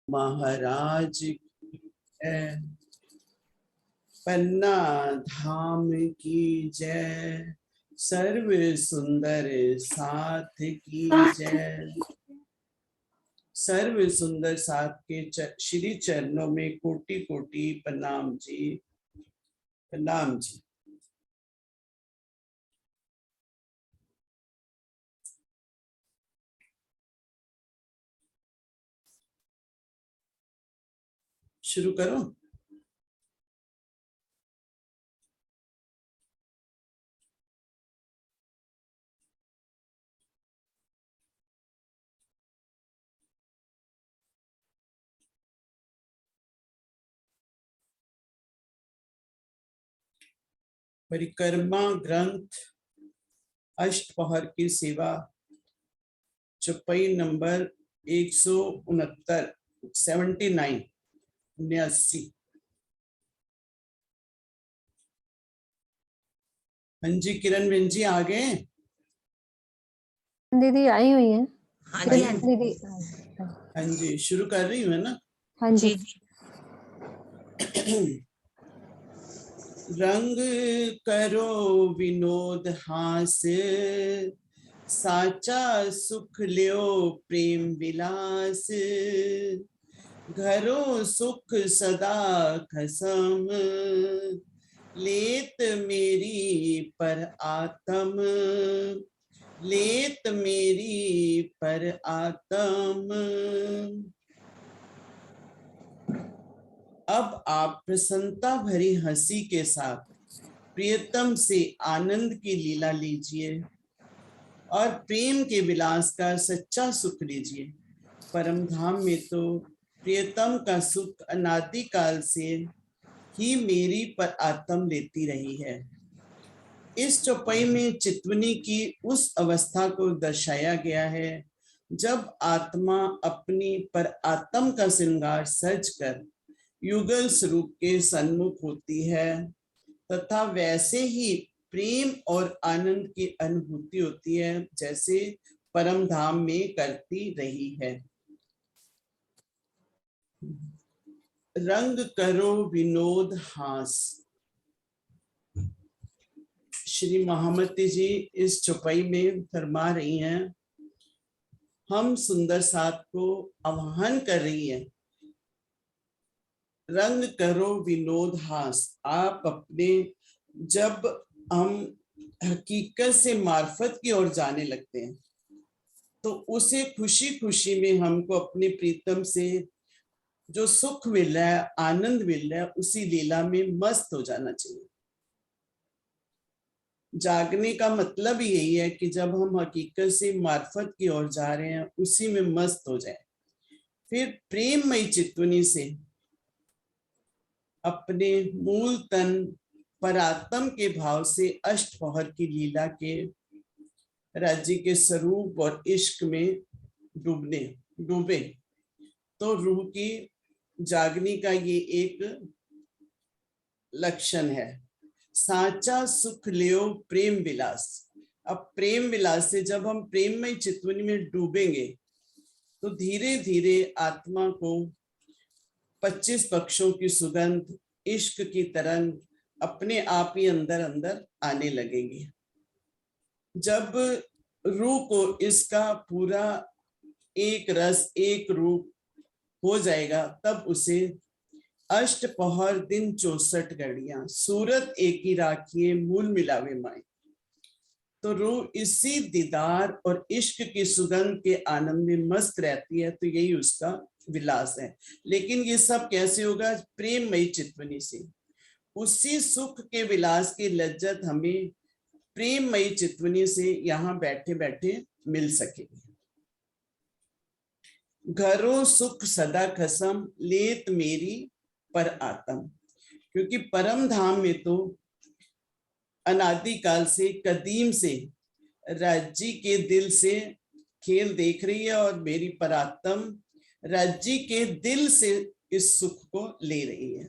महाराज की जय। पन्ना धाम की जय। सर्व सुंदर साथ की जय। सर्व सुंदर साथ के श्री चरणों में कोटि कोटि प्रणाम जी, प्रणाम जी। शुरू करो। परिक्रमा ग्रंथ अष्टपहर की सेवा चौपाई नंबर 169 79। हाँ जी, किरण बेन जी आ गए? दीदी आई हुई है। हाँ जी दीदी हाँ जी, शुरू कर रही हूँ ना। हाँ जी। रंग करो विनोद हास, साचा सुख लियो प्रेम विलास। घरो सुख सदा खसम, लेत मेरी पर आत्म। लेत मेरी पर आत्म। अब आप प्रसन्नता भरी हंसी के साथ प्रियतम से आनंद की लीला लीजिए और प्रेम के विलास का सच्चा सुख लीजिए। परम धाम में तो प्रियतम का सुख अनादि काल से ही मेरी पर आत्म लेती रही है। इस चौपाई में चितवनी की उस अवस्था को दर्शाया गया है जब आत्मा अपनी पर आत्म का श्रृंगार सज कर युगल स्वरूप के सन्मुख होती है तथा वैसे ही प्रेम और आनंद की अनुभूति होती है जैसे परम धाम में करती रही है। रंग करो विनोद हास। श्री महामती जी इस चौपाई में फरमा रही हैं, हम सुंदर साथ को आह्वान कर रही है, रंग करो विनोद हास। आप अपने, जब हम हकीकत से मार्फत की ओर जाने लगते हैं तो उसे खुशी खुशी में हमको अपने प्रीतम से जो सुख मिल रहा है, आनंद मिल रहा है, उसी लीला में मस्त हो जाना चाहिए। जागने का मतलब यही है कि जब हम हकीकत से मार्फत की ओर जा रहे हैं उसी में मस्त हो जाए। फिर प्रेममयी चितवनी से अपने मूल तन परात्म के भाव से अष्टपहर की लीला के राज्य के स्वरूप और इश्क में डूबे तो रूह की जागने का ये एक लक्षण है। साचा सुख लियो प्रेम विलास। अब प्रेम विलास से जब हम प्रेममय चितवनी में डूबेंगे तो धीरे धीरे आत्मा को 25 पक्षों की सुगंध, इश्क की तरंग अपने आप ही अंदर अंदर आने लगेंगी। जब रूह को इसका पूरा एक रस एक रूप हो जाएगा तब उसे अष्टपहर दिन 64 घड़ियां, सूरत एक ही राखिए मूल मिलावे माए। तो रूह इसी दीदार और इश्क की सुगंध के आनंद में मस्त रहती है, तो यही उसका विलास है। लेकिन ये सब कैसे होगा? प्रेममयी चितवनी से। उसी सुख के विलास की लज्जत हमें प्रेममयी चितवनी से यहाँ बैठे बैठे मिल सकेगी। घरों सुख सदा खसम, लेत मेरी पर आत्म। क्योंकि परम धाम में तो अनादिकाल से, कदीम से राज्य के दिल से खेल देख रही है और मेरी परात्म राज्य के दिल से इस सुख को ले रही है।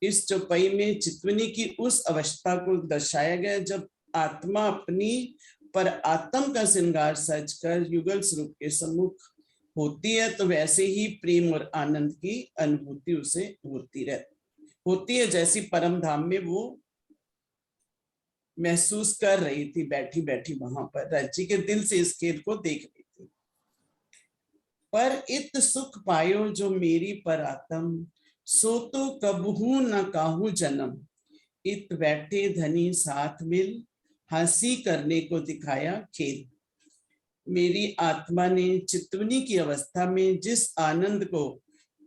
इस चौपाई में चितवनी की उस अवस्था को दर्शाया गया जब आत्मा अपनी पर आत्म का श्रृंगार सजकर युगल स्वरूप के सम्मुख होती है, तो वैसे ही प्रेम और आनंद की अनुभूति उसे होती है, जैसी परम धाम में वो महसूस कर रही थी बैठी बैठी वहां पर, राज्य के दिल से इस खेल को देख रही थी। पर इत सुख पायो जो मेरी पर आत्म, सो तो कबहू न काहू जन्म, इत बैठे धनी साथ मिल, हंसी करने को दिखाया खेल। मेरी आत्मा ने चितवनी की अवस्था में जिस आनंद को,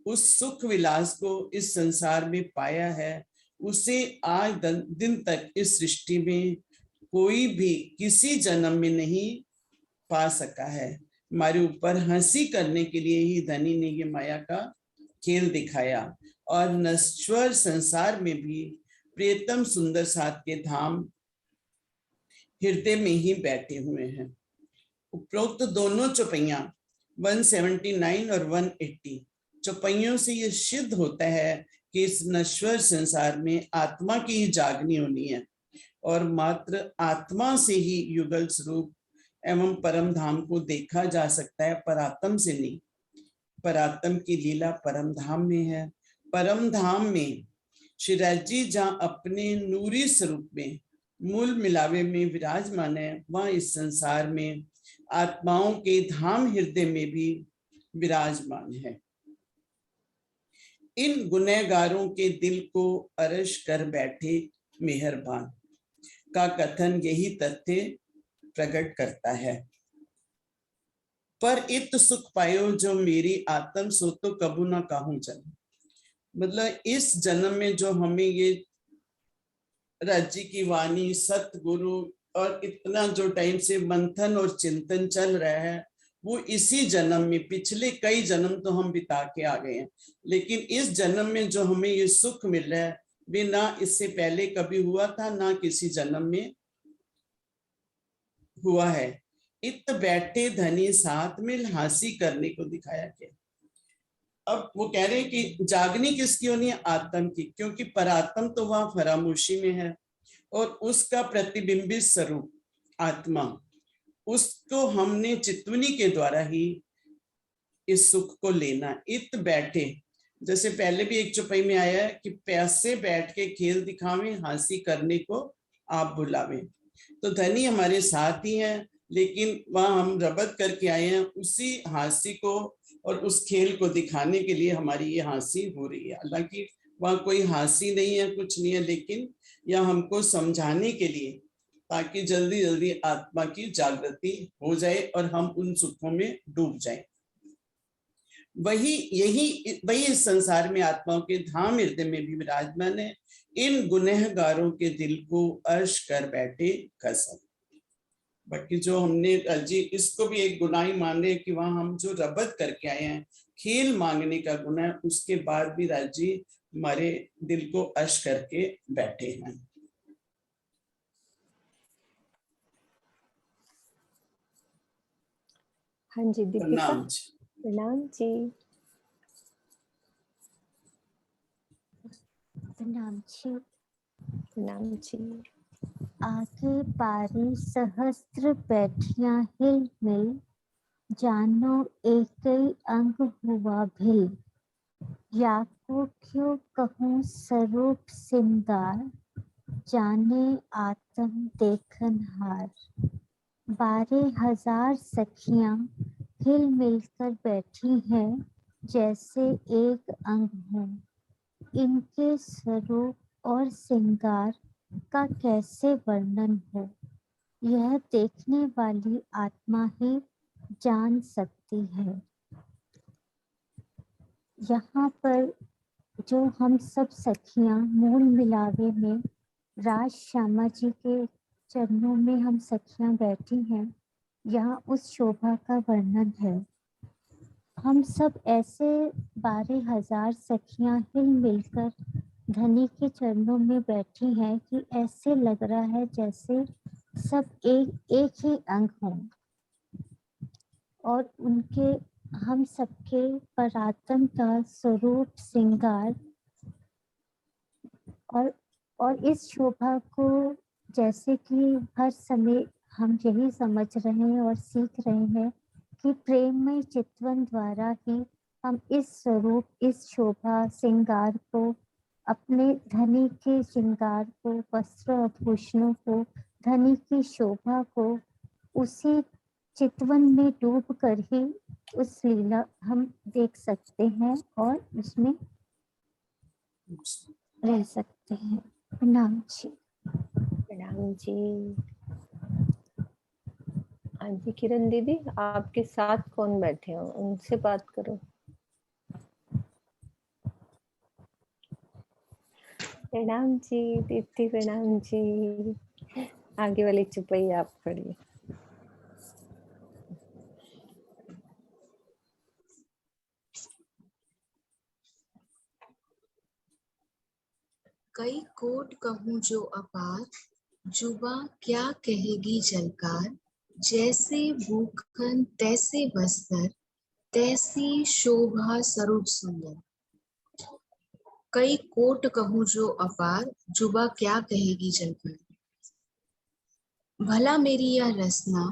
उस सुख विलास को इस संसार में पाया है, उसे आज दिन तक इस सृष्टि में कोई भी किसी जन्म में नहीं पा सका है। हमारे ऊपर हंसी करने के लिए ही धनी ने ये माया का खेल दिखाया, और नश्वर संसार में भी प्रियतम सुंदर साथ के धाम हृदय में ही बैठे हुए हैं। उपरोक्त दोनों चौपैया 179 और 180 चौपैयों से ये सिद्ध होता है कि इस नश्वर संसार में आत्मा की ही जागनी होनी है, और मात्र आत्मा से ही युगल स्वरूप एवं परम धाम को देखा जा सकता है, परात्म से नहीं। परात्म की लीला परम धाम में है। परम धाम में श्रीराज जी जहाँ अपने नूरी स्वरूप में मूल मिलावे में विराजमान है, वहां इस संसार में आत्माओं के धाम हृदय में भी विराजमान है। इन गुनहगारों के दिल को अर्श कर बैठे मेहरबान का कथन यही तथ्य प्रकट करता है। पर इत सुख पायो जो मेरी आत्म, सो तो कबू ना काहू जन्म। मतलब इस जन्म में जो हमें ये राज्य की वाणी, सतगुरु और इतना जो टाइम से मंथन और चिंतन चल रहा है, वो इसी जन्म में, पिछले कई जन्म तो हम बिता के आ गए हैं, लेकिन इस जन्म में जो हमें ये सुख मिल रहा है, वे ना इससे पहले कभी हुआ था, ना किसी जन्म में हुआ है। इत बैठे धनी साथ मिल, हंसी करने को दिखाया गया। अब वो कह रहे हैं कि जागनी किसकी होनी है? आत्म की, क्योंकि परात्म तो वहां फरामोशी में है, और उसका प्रतिबिंबित स्वरूप आत्मा, उसको हमने चितवनी के द्वारा ही इस सुख को लेना। इत बैठे, जैसे पहले भी एक चौपाई में आया है कि प्यासे बैठ के खेल दिखावे, हंसी करने को आप बुलावे। तो धनी हमारे साथ ही हैं, लेकिन वहां हम रबत करके आए हैं, उसी हंसी को और उस खेल को दिखाने के लिए हमारी ये हंसी हो रही है। हालांकि वहां कोई हंसी नहीं है, कुछ नहीं है, लेकिन यह हमको समझाने के लिए, ताकि जल्दी जल्दी आत्मा की जागृति हो जाए और हम उन सुखों में डूब जाएं। वही इस संसार में आत्माओं के धाम हृदय में भी विराजमान है। इन गुनहगारों के दिल को अर्श कर बैठे कसम। बाकी जो हमने जी इसको भी एक गुनाही मान रहे हैं कि वहां हम जो रबत करके आए हैं, खेल मांगने का गुनाह, उसके बाद भी राजी हमारे दिल को अर्श करके बैठे हैं। हाँ जी दीपिका, प्रणाम जी। प्रणाम जी। प्रणाम जी। आगे पारी सहस्त्र बैठिया हिल मिल, जानो एक अंग हुआ भिल, या को क्यों कहूँ स्वरूप सिंगार, जाने आत्म देखन हार। 12,000 सखियां हिल मिलकर बैठी हैं, जैसे एक अंग हो। इनके स्वरूप और श्रृंगार का कैसे वर्णन हो, यह देखने वाली आत्मा ही जान सकती है। यहाँ पर जो हम सब सखियां मूल मिलावे में राज श्यामा जी के चरणों में हम सखियां बैठी हैं, यहाँ उस शोभा का वर्णन है। हम सब ऐसे 12,000 सखियां हिल मिलकर धनी के चरणों में बैठी हैं कि ऐसे लग रहा है जैसे सब एक ही अंग हों, और उनके हम सबके परात्म का स्वरूप श्रृंगार और इस शोभा को जैसे कि हर समय हम यही समझ रहे हैं और सीख रहे हैं कि प्रेममय चितवन द्वारा ही हम इस स्वरूप, इस शोभा श्रृंगार को, अपने धनी के श्रृंगार को, वस्त्र आभूषणों को, धनी की शोभा को, उसी चितवन में डूब कर ही उस लीला हम देख सकते हैं और उसमें रह सकते हैं। प्रणाम जी। प्रणाम जी। हाँ जी किरण दीदी, आपके साथ कौन बैठे हो, उनसे बात करो। प्रणाम जी दीप्ति, प्रणाम जी। आगे वाली चुपई आप पढ़िए। कई कोट कहूँ जो अपार, जुबा क्या कहेगी जलकार। जैसे भूखन तैसे बस्तर, तैसी शोभा स्वरूप सुंदर। कई कोट कहूँ जो अपार, जुबा क्या कहेगी जलकार। भला मेरी यह रचना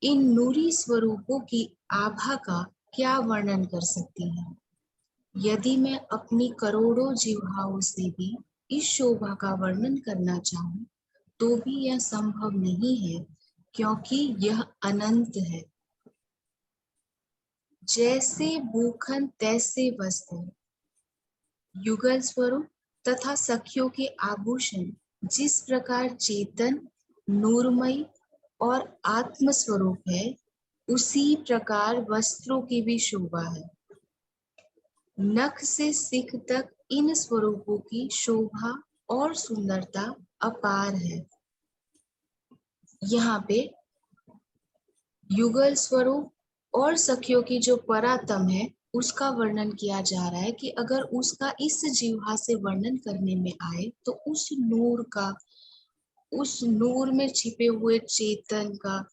इन नूरी स्वरूपों की आभा का क्या वर्णन कर सकती है। यदि मैं अपनी करोड़ों जिह्वाओं से भी इस शोभा का वर्णन करना चाहूं, तो भी यह संभव नहीं है, क्योंकि यह अनंत है। जैसे भूखन तैसे वस्त्र, युगल स्वरूप तथा सखियों के आभूषण जिस प्रकार चेतन, नूरमयी और आत्म स्वरूप है, उसी प्रकार वस्त्रों की भी शोभा है। नख से सिख तक इन स्वरूपों की शोभा और सुंदरता अपार है। यहाँ पे युगल स्वरूप और सखियों की जो परातम है उसका वर्णन किया जा रहा है कि अगर उसका इस जीवा से वर्णन करने में आए तो उस नूर में छिपे हुए चेतन का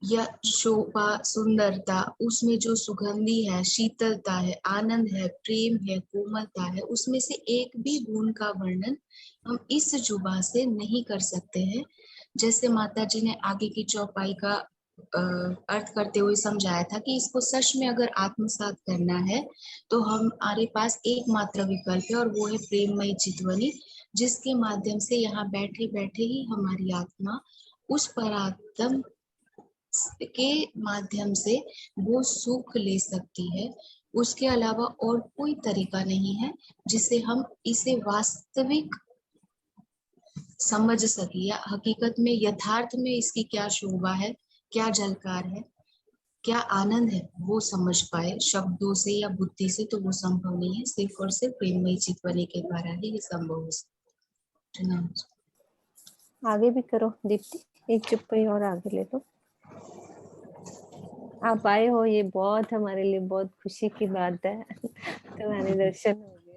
या शोभा, सुंदरता, उसमें जो सुगंधी है, शीतलता है, आनंद है, प्रेम है, कोमलता है, उसमें से एक भी गुण का वर्णन हम इस जुबा से नहीं कर सकते हैं। जैसे माता जी ने आगे की चौपाई का अर्थ करते हुए समझाया था कि इसको सच में अगर आत्मसात करना है तो हमारे पास एकमात्र विकल्प है और वो है प्रेममयी चितवनी, जिसके माध्यम से यहाँ बैठे बैठे ही हमारी आत्मा उस परात्म के माध्यम से वो सुख ले सकती है। उसके अलावा और कोई तरीका नहीं है जिससे हम इसे वास्तविक समझ सके या हकीकत में यथार्थ में इसकी क्या शोभा है, क्या झलकार है, क्या आनंद है, वो समझ पाए शब्दों से या बुद्धि से। तो वो संभव नहीं है, सिर्फ और सिर्फ प्रेममयी चितवनी के द्वारा ही ये संभव हो सकता है। आगे भी करो दीप्ति, एक चुप्पी और आगे ले लो। आप आए हो, ये बहुत हमारे लिए बहुत खुशी की बात है। तुम्हारे दर्शन हो गए।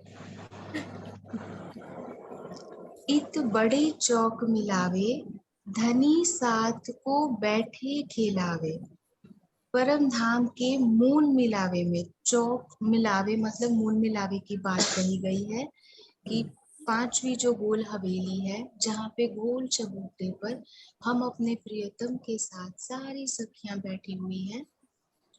इत बड़े चौक मिलावे, धनी साथ को बैठे खेलावे। परम धाम के मूल मिलावे में, चौक मिलावे मतलब मूल मिलावे की बात कही गई है कि पांचवी जो गोल हवेली है, जहाँ पे गोल चबूतरे पर हम अपने प्रियतम के साथ सारी सखियां बैठी हुई हैं,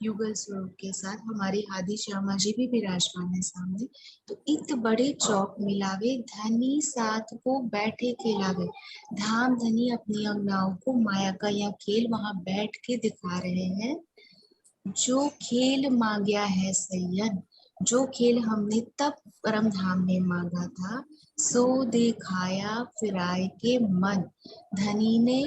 युगल स्वरूप के साथ। हमारी आदि श्यामा जी भी विराजमान है सामने। तो इत बड़े चौक मिलावे, धनी साथ को बैठे खेलावे। धाम धनी अपनी अंगनाओं को माया का यह खेल वहां बैठ के दिखा रहे हैं। जो खेल मांगया है सैयन, जो खेल हमने तब परम धाम में मांगा था, सो दिखाया फिराए के मन। धनी ने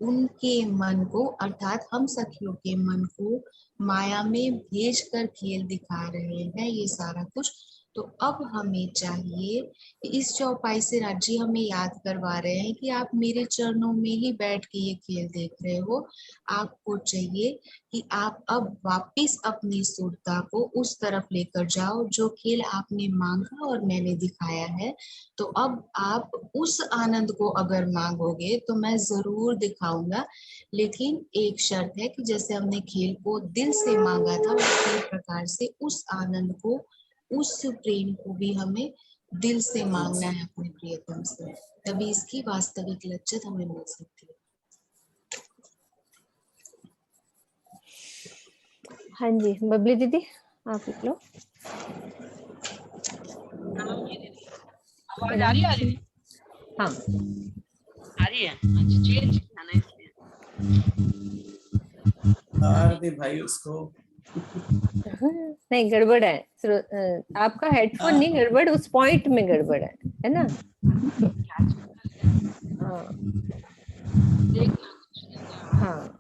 उनके मन को अर्थात हम सखियों के मन को माया में भेज कर खेल दिखा रहे हैं ये सारा कुछ। तो अब हमें चाहिए कि इस चौपाई से राज्य हमें याद करवा रहे हैं कि आप मेरे चरणों में ही बैठ के ये खेल देख रहे हो। आपको चाहिए कि आप अब वापस अपनी सुरता को उस तरफ लेकर जाओ जो खेल आपने मांगा और मैंने दिखाया है। तो अब आप उस आनंद को अगर मांगोगे तो मैं जरूर दिखाऊंगा, लेकिन एक शर्त है कि जैसे हमने खेल को दिल से मांगा था उसी प्रकार से उस आनंद को, उस प्रेम को भी हमें दिल से मांगना है अपने प्रियतम से, तभी इसकी वास्तविक लज्जत हमें मिल सकती है। हाँ जी बबली दीदी आप लो। आवाज आ रही है दीदी? हाँ आ रही है। अच्छा चेंज किया ना इसलिए। तार दे भाई उसको। नहीं गड़बड़ है। आपका हेडफोन नहीं गड़बड़, उस पॉइंट में गड़बड़ है ना? हाँ हाँ।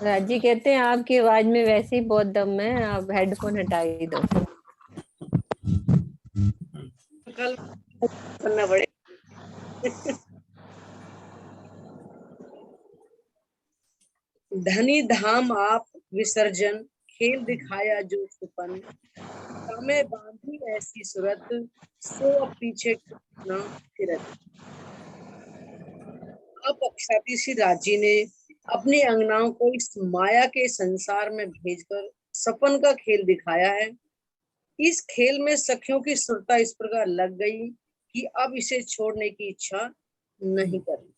राजी कहते हैं आपकी आवाज में वैसे ही बहुत दम है, आप हेडफोन हटा ही दो। कल करना पड़े। धनी धाम आप विसर्जन, खेल दिखाया जो सुपन, कामे बांधी ऐसी सूरत, सो अब पीछे न फिरत। अब अक्षाती सी राजी ने अपनी अंगनाओं को इस माया के संसार में भेजकर सपन का खेल दिखाया है। इस खेल में सखियों की सुरता इस प्रकार लग गई कि अब इसे छोड़ने की इच्छा नहीं करी।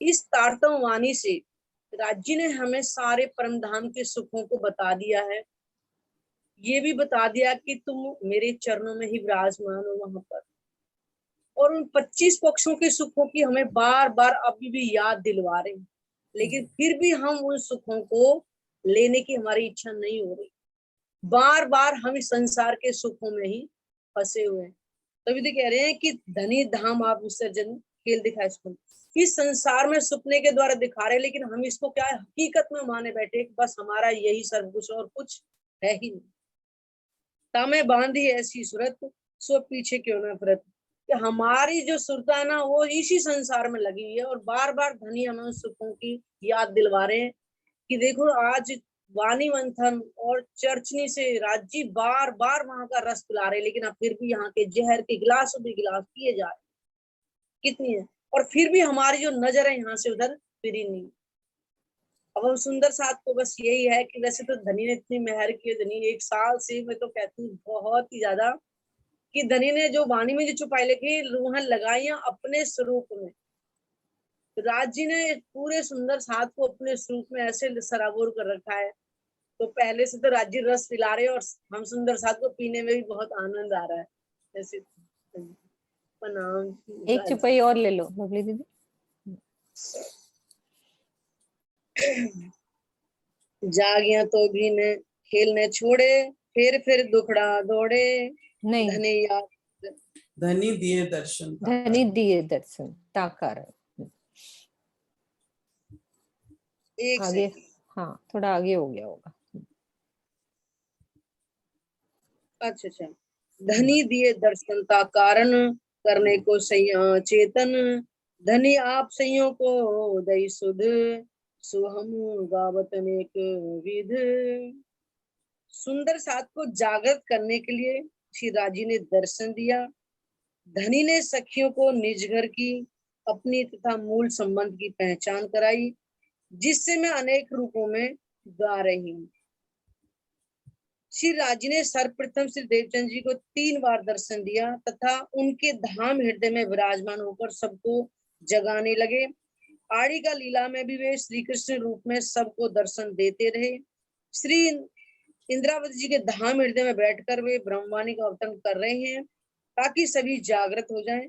इस तारतम वाणी से राज्य ने हमें सारे परम धाम के सुखों को बता दिया है। ये भी बता दिया कि तुम मेरे चरणों में ही विराजमान हो वहां पर, और उन 25 पक्षों के सुखों की हमें बार बार अभी भी याद दिलवा रहे हैं, लेकिन फिर भी हम उन सुखों को लेने की हमारी इच्छा नहीं हो रही। बार बार हम इस संसार के सुखों में ही फंसे हुए हैं। तभी तो कह रहे हैं कि धनी धाम आप विसर्जन, खेल दिखाए सुपन। इस संसार में सुपने के द्वारा दिखा रहे, लेकिन हम इसको क्या है, हकीकत में माने बैठे बस हमारा यही सब कुछ और कुछ है ही नहीं। तामे बांधी ऐसी सूरत, सो पीछे क्यों ना फिरत। कि हमारी जो सुरता है ना वो इसी संसार में लगी हुई है, और बार बार धनी हमें उन सुखों की याद दिलवा रहे हैं कि देखो आज वाणी मंथन और चर्चनी से राज्य बार बार वहां का रस पिला रहे, लेकिन अब फिर भी यहाँ के जहर के गिलासों पे गिलास पिए जा रहे। कितनी है, और फिर भी हमारी जो नजर है यहाँ से उधर फिरी नहीं। अब हम सुंदर साथ को बस यही है कि वैसे तो धनी ने इतनी मेहर की है, धनी 1 साल से मैं तो कहती हूँ बहुत ही ज्यादा, कि धनी ने जो वाणी में जो चुपाई लिखी रूहन लगाइया अपने स्वरूप में। राज जी ने पूरे सुंदर साथ को अपने स्वरूप में ऐसे सराबोर कर रखा है। तो पहले से तो राज्य रस पिला रहे, और हम सुंदर साथ को पीने में भी बहुत आनंद आ रहा है। जैसे प्रणाम। एक चुपई और ले लो बबली दीदी। जागिया तो भी ने खेल ने छोड़े, फिर दुखड़ा दौड़े, नहीं धनी याद धनी दिए दर्शन का। धनी दिए दर्शन ताकार। एक आगे से हाँ थोड़ा आगे हो गया होगा। अच्छा धनी दिए दर्शन का कारण, करने को सैया चेतन, धनी आप सैयों को दई सुध, सुहम गावत अनेक विध। सुंदर साथ को जागृत करने के लिए श्री राजी ने दर्शन दिया। धनी ने सखियों को निज घर की अपनी तथा मूल संबंध की पहचान कराई, जिससे मैं अनेक रूपों में गा रही हूँ। श्री राजी ने सर्वप्रथम श्री देवचंद जी को 3 बार दर्शन दिया तथा उनके धाम हृदय में विराजमान होकर सबको जगाने लगे। आड़ी का लीला में भी वे श्री कृष्ण रूप में सबको दर्शन देते रहे। श्री इंद्रावती जी के धाम हृदय में बैठकर वे ब्रह्मवाणी का अवतरण कर रहे हैं, ताकि सभी जागृत हो जाएं।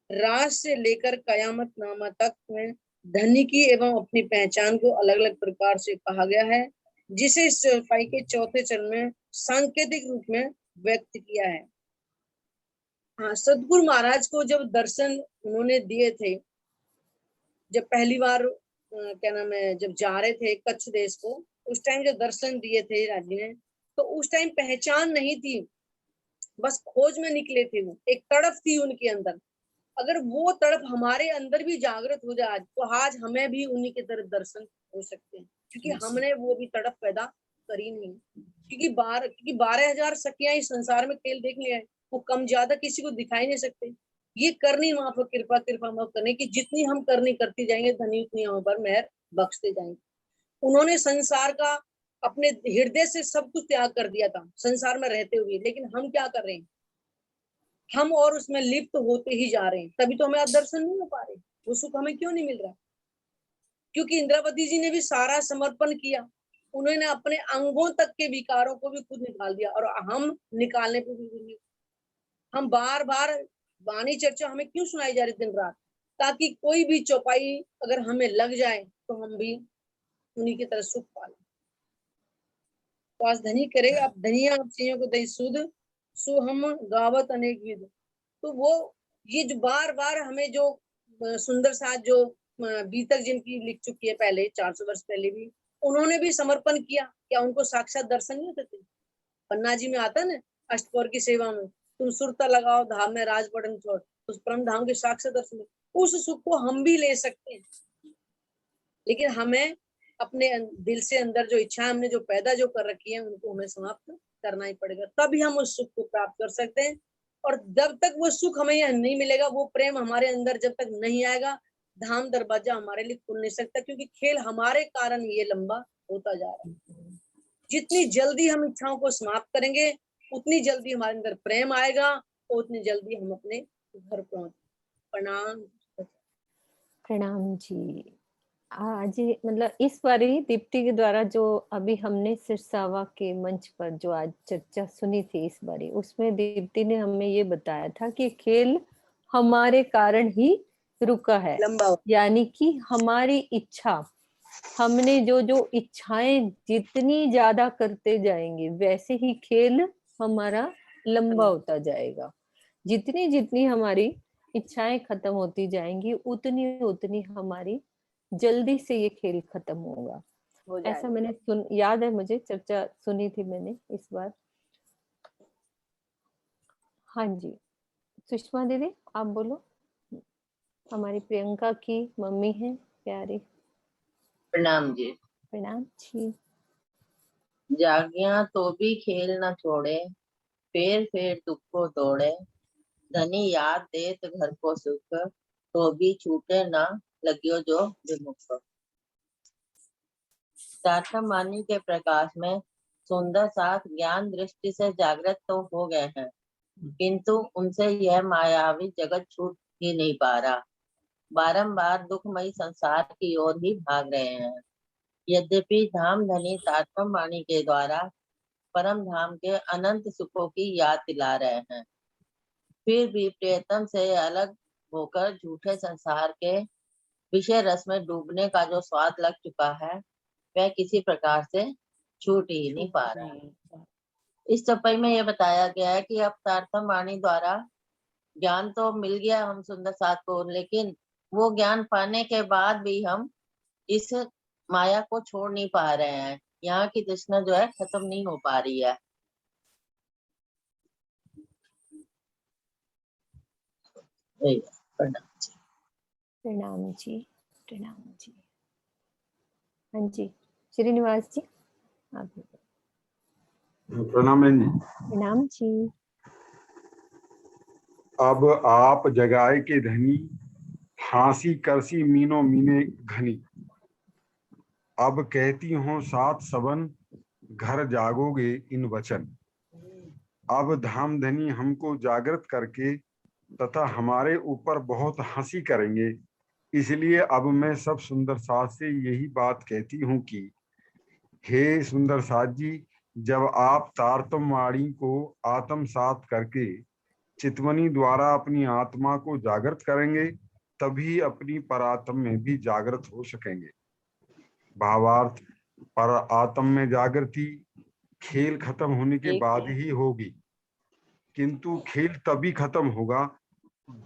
राज से लेकर कयामत नामा तक में धनी की एवं अपनी पहचान को अलग अलग प्रकार से कहा गया है, जिसे इस चौपाई के 4थे चरण में सांकेतिक रूप में व्यक्त किया है। हाँ, सदगुरु महाराज को जब दर्शन उन्होंने दिए थे, जब पहली बार क्या नाम है, जब जा रहे थे कच्छ देश को, उस टाइम जब दर्शन दिए थे राजी ने, तो उस टाइम पहचान नहीं थी, बस खोज में निकले थे। वो एक तड़प थी उनके अंदर। अगर वो तड़प हमारे अंदर भी जागृत हो जाए तो आज हमें भी उन्हीं की तरफ दर्शन हो सकते हैं, क्योंकि हमने वो भी तड़प पैदा करी नहीं। क्योंकि 12,000 सखियां इस संसार में खेल देख लिया है, वो कम ज्यादा किसी को दिखाई नहीं सकते। ये करनी माफ कृपा माफ करने की, जितनी हम करनी करती जाएंगे धनी उतनी हम पर मेहर बख्शते जाएंगे। उन्होंने संसार का अपने हृदय से सब कुछ त्याग कर दिया था संसार में रहते हुए, लेकिन हम क्या कर रहे हैं, हम और उसमें लिप्त होते ही जा रहे हैं। तभी तो हमें दर्शन नहीं हो पा रहे, वो सुख हमें क्यों नहीं मिल रहा। क्योंकि इंद्रावती जी ने भी सारा समर्पण किया, उन्होंने अपने अंगों तक के विकारों को भी खुद निकाल दिया, और हम निकालने पे भी हम बार बार वाणी चर्चा हमें क्यों सुनाई जा रही दिन रात, ताकि कोई भी चौपाई अगर हमें लग जाए तो हम भी उन्हीं की तरह सुख पाले। तो आज धनी करे अब धनिया आप चीजों को दई सुध सु हम गावत अनेक विध। तो वो ये जो बार बार हमें जो सुंदर साथ जो बीतक जिनकी लिख चुकी है पहले 400 वर्ष पहले भी, उन्होंने भी समर्पण किया, क्या उनको साक्षात दर्शन नहीं होते थे? पन्ना जी में आता है ना, अष्टपौर की सेवा में, तुम सुरता लगाओ धाम में राज पड़न छोड़, उस परम धाम के साक्षात दर्शन, उस सुख को हम भी ले सकते हैं। लेकिन हमें अपने दिल से अंदर जो इच्छा हमने जो पैदा जो कर रखी है उनको हमें समाप्त करना ही पड़ेगा, तभी हम उस सुख को प्राप्त कर सकते हैं। और जब तक वो सुख हमें यहाँ नहीं मिलेगा, वो प्रेम हमारे अंदर जब तक नहीं आएगा, धाम दरवाजा हमारे लिए खुल नहीं सकता, क्योंकि खेल हमारे कारण ये लंबा होता जा रहा है। जितनी जल्दी हम इच्छाओं को समाप्त करेंगे, उतनी जल्दी हमारे अंदर प्रेम आएगा, और उतनी जल्दी हम अपने घर पहुंच। प्रणाम। प्रणाम जी। आज मतलब इस बारी दीप्ति के द्वारा जो अभी हमने सिरसावा के मंच पर जो आज चर्चा सुनी थी इस बारी, उसमें दीप्ति ने हमें ये बताया था कि खेल हमारे कारण ही रुका है, लंबा यानी कि हमारी इच्छा, हमने जो जो इच्छाएं जितनी ज्यादा करते जाएंगे वैसे ही खेल हमारा लंबा होता जाएगा। जितनी जितनी हमारी इच्छाएं खत्म होती जाएंगी, उतनी उतनी हमारी जल्दी से ये खेल खत्म होगा। हो ऐसा मैंने याद है, मुझे चर्चा सुनी थी मैंने इस बार। हाँ जी, सुषमा दीदी आप बोलो, हमारी प्रियंका की मम्मी है प्यारी। प्रणाम जी। प्रणाम जी। जागिया तो भी खेल न छोड़े, फेर फेर दुख को तोड़े, धनी याद देत घर को सुख, तो भी छूटे ना लगियो जो विमुख। तारतम्य के प्रकाश में सुंदर साथ ज्ञान दृष्टि से जागृत तो हो गए हैं, किंतु उनसे यह मायावी जगत छूट ही नहीं पा रहा। बारंबार दुखमयी संसार की ओर ही भाग रहे हैं। यद्यपि धाम धनी तारतम्य के द्वारा परम धाम के अनंत सुखों की याद दिला रहे हैं, फिर भी प्रियतम से अलग होकर झूठे संसार के विषय रस में डूबने का जो स्वाद लग चुका है, वह किसी प्रकार से छूट ही नहीं पा रहा है। इस चौपाई में यह बताया गया है कि अब तारतम्य वाणी द्वारा ज्ञान तो मिल गया हम सुंदर साथ को, लेकिन वो ज्ञान पाने के बाद भी हम इस माया को छोड़ नहीं पा रहे हैं। यहाँ की तृष्णा जो है खत्म नहीं हो पा रही है। प्रणाम जी। प्रणाम जी। प्रणाम जी। हाँ जी, श्रीनिवास जी आप। प्रणाम जी। प्रणाम जी। अब आप जगाए के धनी, फांसी करसी मीनो मीने घनी। अब कहती हो सात सबन, घर जागोगे इन वचन। अब धाम धनी हमको जागृत करके तथा हमारे ऊपर बहुत हंसी करेंगे, इसलिए अब मैं सब सुंदर साथ से यही बात कहती हूँ कि हे सुंदर साथ जी, जब आप तारतम्य वाणी को आत्मसात करके चितवनी द्वारा अपनी आत्मा को जागृत करेंगे, तभी अपनी परात्म में भी जागृत हो सकेंगे। भावार्थ, पर आत्म में जागृति खेल खत्म होने के बाद ही होगी, किंतु खेल तभी खत्म होगा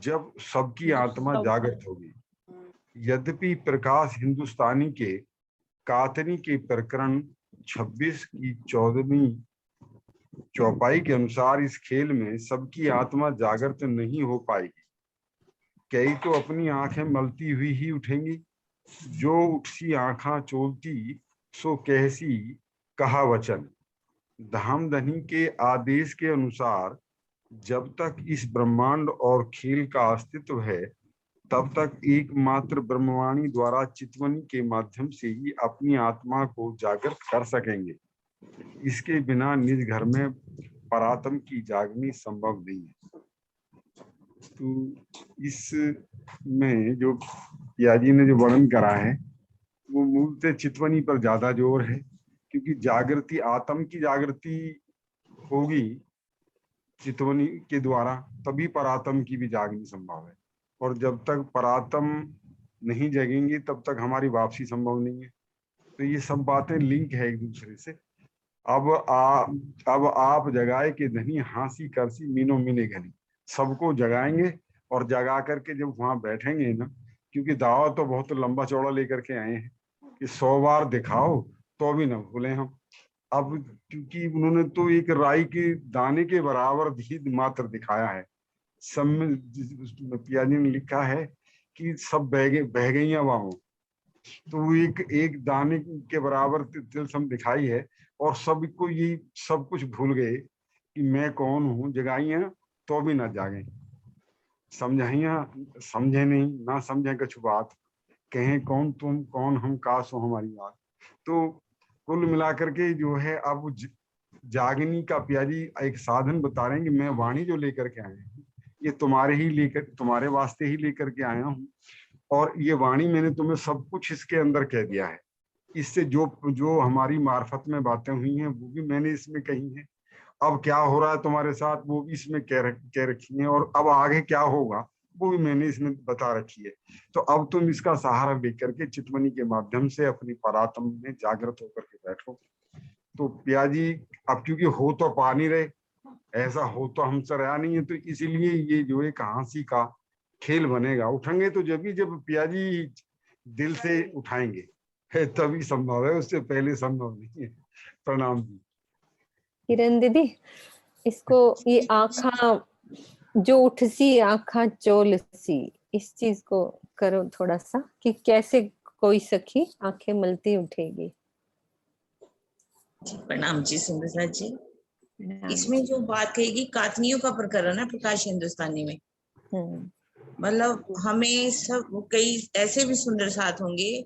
जब सबकी आत्मा जागृत होगी। यद्यपि प्रकाश हिंदुस्तानी के कातनी के प्रकरण 26 की 14वीं चौपाई के अनुसार इस खेल में सबकी आत्मा जागृत नहीं हो पाएगी। कई तो अपनी आंखें मलती हुई ही उठेंगी, जो उठसी आंखा चोलती सो कहसी कहा वचन। धामधनी के आदेश के अनुसार जब तक इस ब्रह्मांड और खेल का अस्तित्व है, तब तक एकमात्र ब्रह्मवाणी द्वारा चितवनी के माध्यम से ही अपनी आत्मा को जागृत कर सकेंगे। इसके बिना निज घर में परात्म की जागनी संभव नहीं है। तो इस में जो पियाजी ने जो वर्णन करा है वो मूलतः चितवनी पर ज्यादा जोर है, क्योंकि जागृति, आत्म की जागृति होगी चितवनी के द्वारा, तभी परात्म की भी जागनी संभव है। और जब तक परात्म नहीं जगेंगे तब तक हमारी वापसी संभव नहीं है। तो ये सब बातें लिंक है एक दूसरे से। अब आप जगाए कि धनी हाँसी करसी मीनो मीने घनी, सबको जगाएंगे और जगा करके जब वहां बैठेंगे ना, क्योंकि दावा तो बहुत लंबा चौड़ा लेकर के आए हैं कि 100 बार दिखाओ तो भी ना भूले हम। अब क्योंकि उन्होंने तो एक राई के दाने के बराबर ही मात्र दिखाया है। पिया जी ने लिखा है कि सब बह गई वहां, तो वो एक दाने के बराबर तिलसम दिखाई है, और सबको ये सब कुछ भूल गए कि मैं कौन हूँ। जगाइया तो भी ना जागे, समझाइया समझे नहीं, ना समझे कुछ बात, कहें कौन तुम कौन हम काश हो हमारी बात। तो कुल मिलाकर के जो है, अब जागनी का प्यारी एक साधन बता रहे हैं कि मैं वाणी जो लेकर के आया हूँ, ये तुम्हारे वास्ते ही लेकर के आया हूँ। और ये वाणी मैंने तुम्हें सब कुछ इसके अंदर कह दिया है। इससे जो हमारी मार्फत में बातें हुई हैं वो भी मैंने इसमें कही हैं। अब क्या हो रहा है तुम्हारे साथ वो भी इसमें कह रखी है, और अब आगे क्या होगा वो भी मैंने इसमें बता रखी है। तो अब तुम इसका सहारा लेकर के चितवनी के माध्यम से अपनी परात्म में जागृत होकर के बैठो। तो पिया जी, अब क्योंकि हो तो पा नहीं रहे, ऐसा हो तो हमसे रहा नहीं है, तो इसीलिए ये जो एक हाँसी का खेल बनेगा। उठेंगे तो जब पिया जी दिल से उठाएंगे तभी संभव है, उससे पहले संभव नहीं है। प्रणाम जी। किरण दीदी, इसको ये आँखा जो उठसी आँखा चोलसी, इस चीज को करो थोड़ा सा कि कैसे कोई सखी आंखें मलती उठेगी। प्रणाम जी सुंदर जी। इसमें जो बात कहेगी कातनियों का प्रकरण है प्रकाश हिंदुस्तानी में। मतलब हमें सब कई ऐसे भी सुंदर साथ होंगे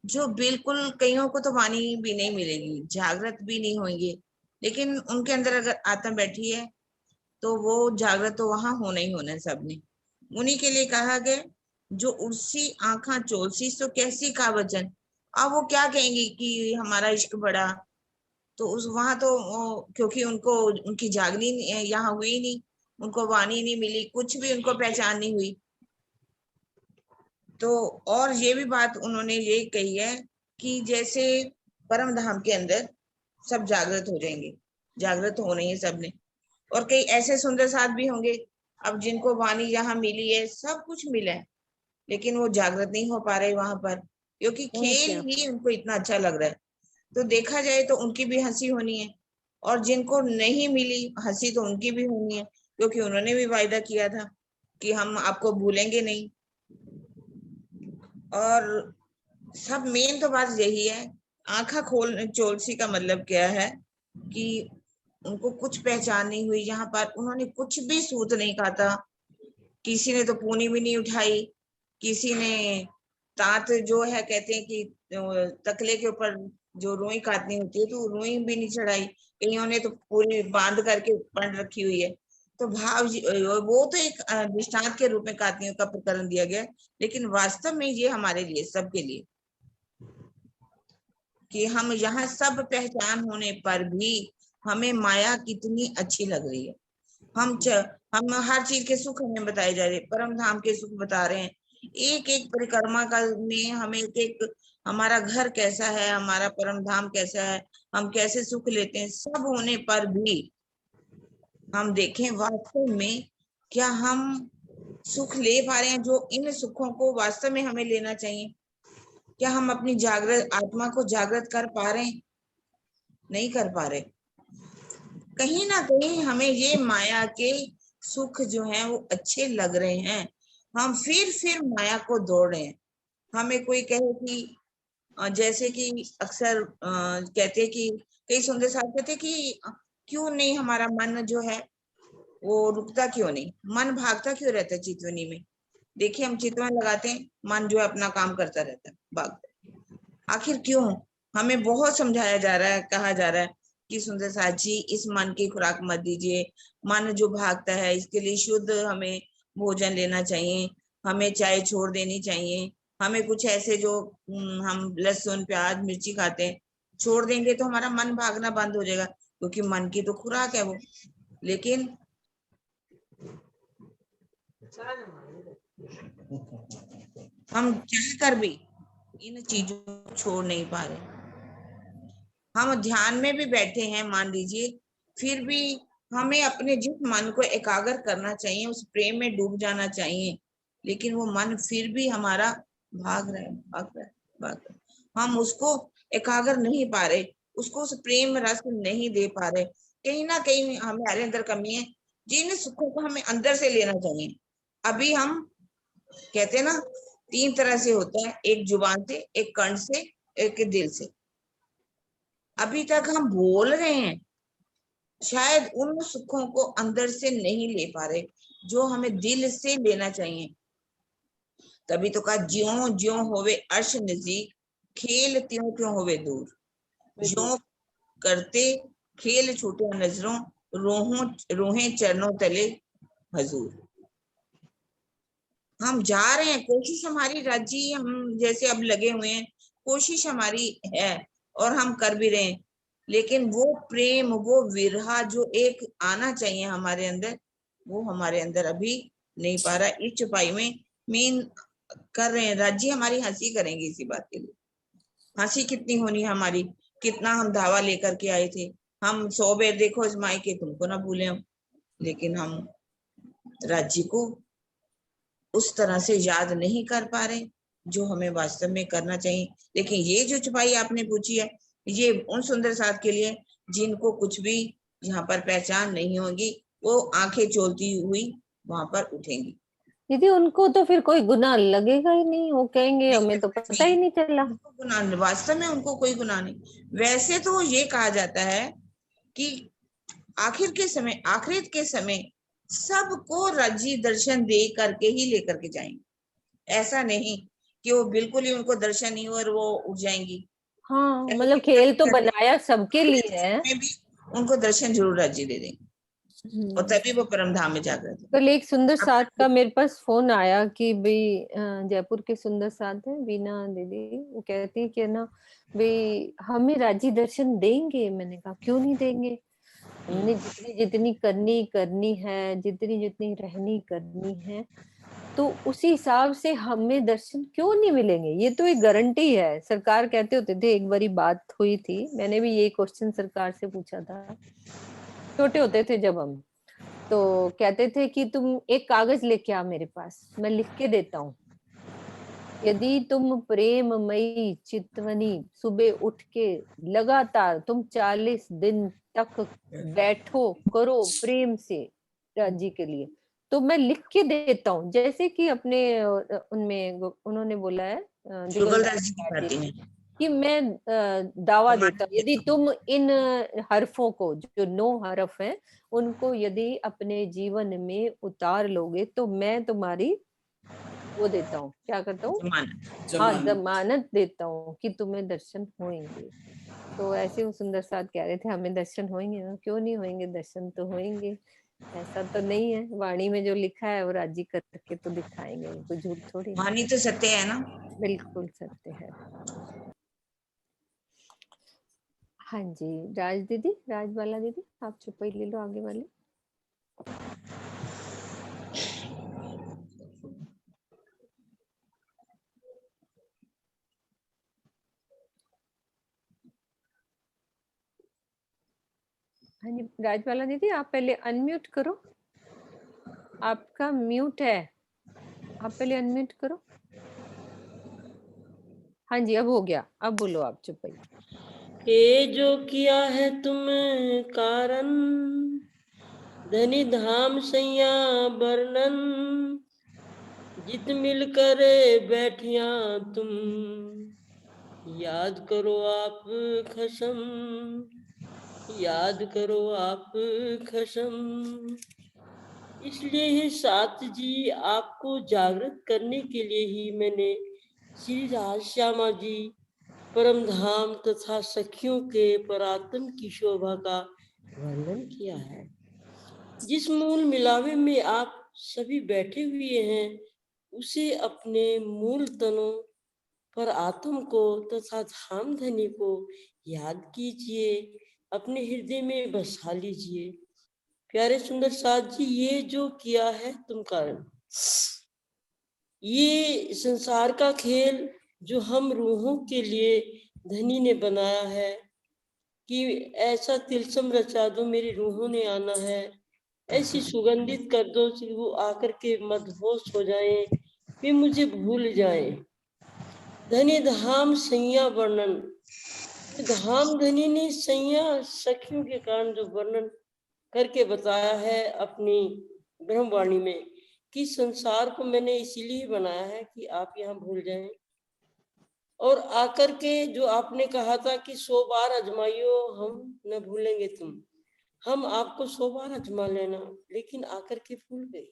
जो बिल्कुल, कईयों को तो वाणी भी नहीं मिलेगी, जागृत भी नहीं होंगे, लेकिन उनके अंदर अगर आत्मा बैठी है तो वो जागृत तो वहां होना ही होना है सबने। उन्हीं के लिए कहा गया जो उड़सी आंखा चोलसी सो कैसी का वचन। अब वो क्या कहेंगे कि हमारा इश्क बड़ा, तो उस वहां तो क्योंकि उनको उनकी जागनी यहाँ हुई नहीं, उनको वाणी नहीं मिली, कुछ भी उनको पहचान नहीं हुई। तो और ये भी बात उन्होंने ये कही है कि जैसे परम धाम के अंदर सब जागृत हो जाएंगे, जागृत होने ही सबने। और कई ऐसे सुंदर साथ भी होंगे अब जिनको वाणी यहाँ मिली है, सब कुछ मिला है, लेकिन वो जागृत नहीं हो पा रहे वहां पर, क्योंकि खेल ही उनको इतना अच्छा लग रहा है। तो देखा जाए तो उनकी भी हंसी होनी है, और जिनको नहीं मिली हंसी तो उनकी भी होनी है, क्योंकि उन्होंने भी वायदा किया था कि हम आपको भूलेंगे नहीं। और सब मेन तो बात यही है, आंखा खोल चोलसी का मतलब क्या है कि उनको कुछ पहचान नहीं हुई। यहाँ पर उन्होंने कुछ भी सूत नहीं काटा, किसी ने तो पूनी भी नहीं उठाई, किसी ने तात जो है कहते हैं कि तकले के ऊपर जो रुई काटनी होती है तो रुई भी नहीं चढ़ाई, कईयों ने तो पूरी बांध करके पढ़ रखी हुई है। तो भाव वो तो एक दृष्टांत के रूप में कातनियों का प्रकरण दिया गया, लेकिन वास्तव में ये हमारे लिए, सबके लिए, कि हम यहाँ सब पहचान होने पर भी हमें माया कितनी अच्छी लग रही है। हम हर चीज के सुख हमें बताए जा रहे, परम धाम के सुख बता रहे हैं, एक एक परिक्रमा का में हमें एक हमारा घर कैसा है, हमारा परम धाम कैसा है, हम कैसे सुख लेते हैं, सब होने पर भी हम देखें वास्तव में क्या हम सुख ले पा रहे हैं जो इन सुखों को वास्तव में हमें लेना चाहिए। क्या हम अपनी जागृत आत्मा को जागृत कर पा रहे हैं? नहीं कर पा रहे। कहीं ना कहीं हमें ये माया के सुख जो हैं वो अच्छे लग रहे हैं, हम फिर माया को दौड़ रहे हैं। हमें कोई कहे कि जैसे कि अक्सर कहते कि कई सुंदर साथ कहते कि क्यों नहीं हमारा मन जो है वो रुकता, क्यों नहीं मन भागता क्यों रहता है चितवनी में। देखिए हम चितवन लगाते हैं, मन जो है अपना काम करता रहता है, भागता। आखिर क्यों? हमें बहुत समझाया जा रहा है, कहा जा रहा है कि सुंदर साथ जी इस मन की खुराक मत दीजिए, मन जो भागता है इसके लिए शुद्ध हमें भोजन लेना चाहिए, हमें चाय छोड़ देनी चाहिए, हमें कुछ ऐसे जो हम लहसुन प्याज मिर्ची खाते हैं छोड़ देंगे तो हमारा मन भागना बंद हो जाएगा, क्योंकि मन की तो खुराक है वो। लेकिन हम चाह कर भी इन चीजों को छोड़ नहीं पा रहे। हम ध्यान में भी बैठे हैं मान लीजिए, फिर भी हमें अपने जिस मन को एकाग्र करना चाहिए, उस प्रेम में डूब जाना चाहिए, लेकिन वो मन फिर भी हमारा भाग रहा है, भाग रहा है, भाग रहा है। हम उसको एकाग्र नहीं पा रहे, उसको उस प्रेम रस नहीं दे पा रहे। कहीं ना कहीं हमारे अंदर कमी है, जिन सुखों को हमें अंदर से लेना चाहिए। अभी हम कहते हैं ना 3 तरह से होता है, एक जुबान से, एक कर्ण से, एक दिल से। अभी तक हम बोल रहे हैं, शायद उन सुखों को अंदर से नहीं ले पा रहे जो हमें दिल से लेना चाहिए। तभी तो कहा ज्यों ज्यों होवे अर्श नजीक, खेल त्यों त्यों होवे दूर। ज्यों करते खेल छूटे नजरों, रोहें चरणों तले हजूर। हम जा रहे हैं, कोशिश हमारी राजी, हम जैसे अब लगे हुए हैं, कोशिश हमारी है और हम कर भी रहे हैं, लेकिन वो प्रेम, वो विरहा जो एक आना चाहिए हमारे अंदर, वो हमारे अंदर अभी नहीं पा रहा। इस चुपाई में मीन कर रहे हैं। राजी हमारी हंसी करेंगे इसी बात के लिए। हंसी कितनी होनी हमारी, कितना हम धावा लेकर के आए थे। हम 100 बेर देखो इस माई के तुमको ना भूले हम, लेकिन हम राज्य को उस तरह से याद नहीं कर पा रहे जो हमें वास्तव में करना चाहिए। लेकिन ये जो छुपाई आपने पूछी है, ये उन सुंदर साथ के लिए जिनको कुछ भी यहाँ पर पहचान नहीं होगी, वो आंखें चोलती हुई वहां पर उठेंगी। दीदी उनको तो फिर कोई गुनाह लगेगा ही नहीं, वो कहेंगे हमें तो पता ही नहीं चला। उनको गुनाह, वास्तव में उनको कोई गुनाह नहीं। वैसे तो ये कहा जाता है कि आखिर के समय, आखिरत के समय सबको रज्जी दर्शन दे करके ही लेकर के जाएंगे। ऐसा नहीं कि वो बिल्कुल ही उनको दर्शन नहीं और वो उठ जाएंगी। हाँ, मतलब खेल तो बनाया सबके लिए है। में भी उनको दर्शन जरूर रज्जी दे देंगे और तभी वो परम धाम में जागृत है। कल एक सुंदर साथ का मेरे पास फोन आया कि भाई जयपुर के सुंदर साथ है वीना दीदी, वो कहती है कि ना भाई हमें राजी दर्शन देंगे। मैंने कहा क्यों नहीं देंगे, हमने जितनी जितनी करनी है, जितनी जितनी रहनी करनी है, तो उसी हिसाब से हमें दर्शन क्यों नहीं मिलेंगे। ये तो एक गारंटी है। सरकार कहते होते थे, एक बारी बात हुई थी, मैंने भी ये क्वेश्चन सरकार से पूछा था, छोटे होते थे जब हम, तो कहते थे कि तुम एक कागज लेके आ मेरे पास, मैं लिख के देता हूँ, यदि तुम प्रेममयी चितवनी सुबह उठ के लगातार तुम 40 दिन तक बैठो करो प्रेम से राज्य के लिए, तो मैं लिख के देता हूँ। जैसे कि अपने उनमें उन्होंने बोला है जुगलदास जी की बातें हैं कि मैं दावा देता हूँ, यदि तुम इन हरफों को, जो 9 हरफ हैं, उनको यदि अपने जीवन में उतार लोगे तो मैं तुम्हारी वो देता हूँ, क्या करता हूँ, हाँ जमानत देता हूँ कि तुम्हें दर्शन होंगे। तो ऐसे वो सुंदर साथ कह रहे थे हमें दर्शन होंगे ना, क्यों नहीं होंगे, दर्शन तो होंगे। ऐसा तो नहीं है, वाणी में जो लिखा है वो राजी करके तो दिखाएंगे, कोई झूठ थोड़ी। वाणी तो सत्य है ना, बिल्कुल सत्य है। हाँ जी, राज दीदी, राजबाला दीदी, आप चुप्पी ले लो आगे वाली। हाँ जी, राजबाला दीदी आप पहले अनम्यूट करो, आपका म्यूट है, आप पहले अनम्यूट करो। हाँ जी, अब हो गया, अब बोलो आप चुप्पी। ये जो किया है तुम कारण, धनी धाम सैया वर्णन, जित मिलकर बैठिया तुम, याद करो आप खसम, याद करो आप खसम। इसलिए ही साथ जी आपको जागृत करने के लिए ही मैंने श्री राज श्यामा जी परम धाम तथा सखियों के परात्म की शोभा का वर्णन किया है। जिस मूल मिलावे में आप सभी बैठे हुए हैं, उसे अपने मूल तनों पर आत्म को तथा धाम धनी को याद कीजिए, अपने हृदय में बसा लीजिए। प्यारे सुंदर साथ जी, ये जो किया है तुम कारण, ये संसार का खेल जो हम रूहों के लिए धनी ने बनाया है कि ऐसा तिलस्म रचा दो, मेरी रूहों ने आना है, ऐसी सुगंधित कर दो कि वो आकर के मदहोश हो जाएं, वे मुझे भूल जाएं। धनी धाम सैया वर्णन, धाम धनी ने सैया सखियों के कारण जो वर्णन करके बताया है अपनी ब्रह्मवाणी में कि संसार को मैंने इसीलिए बनाया है कि आप यहाँ भूल जाएं। और आकर के जो आपने कहा था कि 100 बार आजमाइयो हम न भूलेंगे तुम, हम आपको 100 बार आजमा लेना, लेकिन आकर के भूल गए।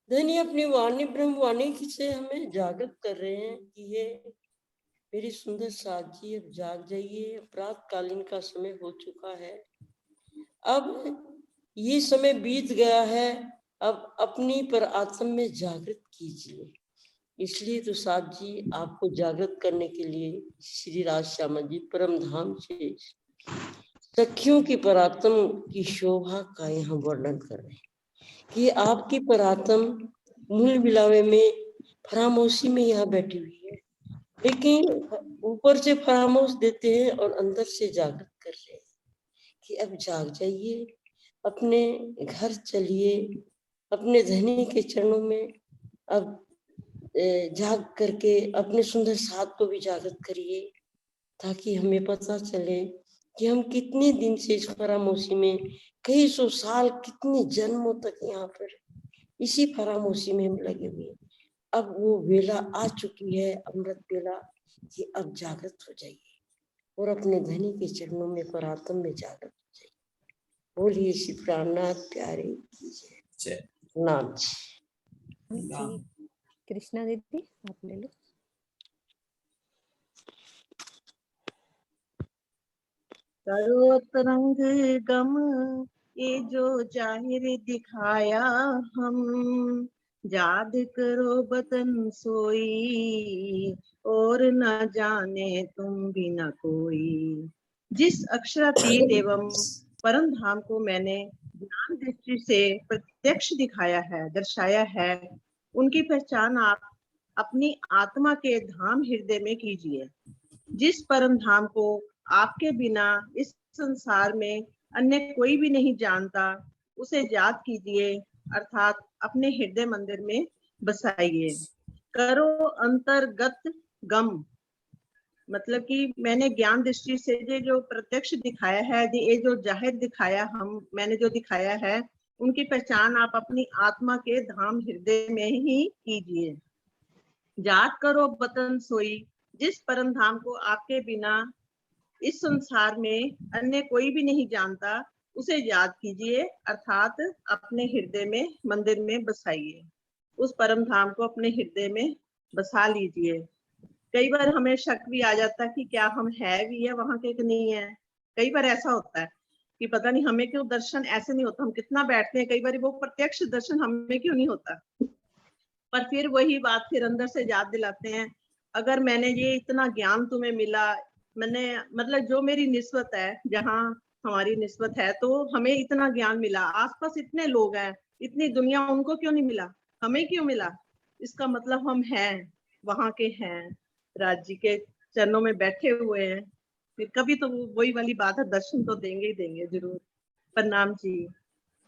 धनी अपनी वाणी ब्रह्मवाणी से हमें जागृत कर रहे हैं कि ये मेरी सुंदर साथ जी अब जाग जाइए, प्रातः कालीन का समय हो चुका है, अब ये समय बीत गया है, अब अपनी पर आत्म में जागृत कीजिए। इसलिए तो साथ जी आपको जागृत करने के लिए श्री राज श्यामा जी परम धाम से सखियों की परात्म की शोभा का यहाँ वर्णन कर रहे हैं कि आपकी परात्म मूल मिलावे में फरामोशी में यहाँ बैठी हुई है, लेकिन ऊपर से फरामोश देते हैं और अंदर से जागृत कर रहे हैं कि अब जाग जाइए, अपने घर चलिए, अपने धनी के चरणों में अब जाग करके अपने सुंदर साथ को भी जागृत करिए, ताकि हमें पता चले कि हम कितने दिन से इस फरामोशी में, कई 100 साल, कितने जन्मों तक यहाँ पर इसी फरामोशी में हम लगे हुए। अब वो वेला आ चुकी है, अमृत वेला, कि अब जागृत हो जाइए और अपने धनी के चरणों में परात्म में जागृत हो जाइए। बोलिए श्री प्राणनाथ प्यारे की जय। नाम जी कृष्णा दीदी आप ले लो। करो तरंग गम ये जो जाहिर दिखाया हम, याद करो बतन सोई और न जाने तुम भी न कोई। जिस अक्षरातीत एवं परम धाम को मैंने ज्ञान दृष्टि से प्रत्यक्ष दिखाया है, दर्शाया है, उनकी पहचान आप अपनी आत्मा के धाम हृदय में कीजिए। जिस परम धाम को आपके बिना इस संसार में अन्य कोई भी नहीं जानता, उसे याद कीजिए, अर्थात अपने हृदय मंदिर में बसाइए। करो अंतर्गत गम, मतलब कि मैंने ज्ञान दृष्टि से ये जो प्रत्यक्ष दिखाया है, ये जो जाहिर दिखाया मैंने जो दिखाया है, उनकी पहचान आप अपनी आत्मा के धाम हृदय में ही कीजिए। याद करो बतन सोई, जिस परम धाम को आपके बिना इस संसार में अन्य कोई भी नहीं जानता, उसे याद कीजिए, अर्थात अपने हृदय में मंदिर में बसाइए। उस परम धाम को अपने हृदय में बसा लीजिए। कई बार हमें शक भी आ जाता है कि क्या हम है भी है वहां के कि नहीं है। कई बार ऐसा होता है कि पता नहीं हमें क्यों दर्शन ऐसे नहीं होता, हम कितना बैठते हैं, कई बार वो प्रत्यक्ष दर्शन हमें क्यों नहीं होता। पर फिर वही बात फिर अंदर से याद दिलाते हैं, अगर मैंने ये इतना ज्ञान तुम्हें मिला, मैंने मतलब जो मेरी निस्बत है, जहाँ हमारी निस्बत है, तो हमें इतना ज्ञान मिला, आसपास इतने लोग हैं, इतनी दुनिया, उनको क्यों नहीं मिला, हमें क्यों मिला। इसका मतलब हम हैं, वहां के हैं, राज जी के चरणों में बैठे हुए हैं। फिर कभी तो वही वाली बात है, दर्शन तो देंगे ही देंगे जरूर। प्रणाम जी।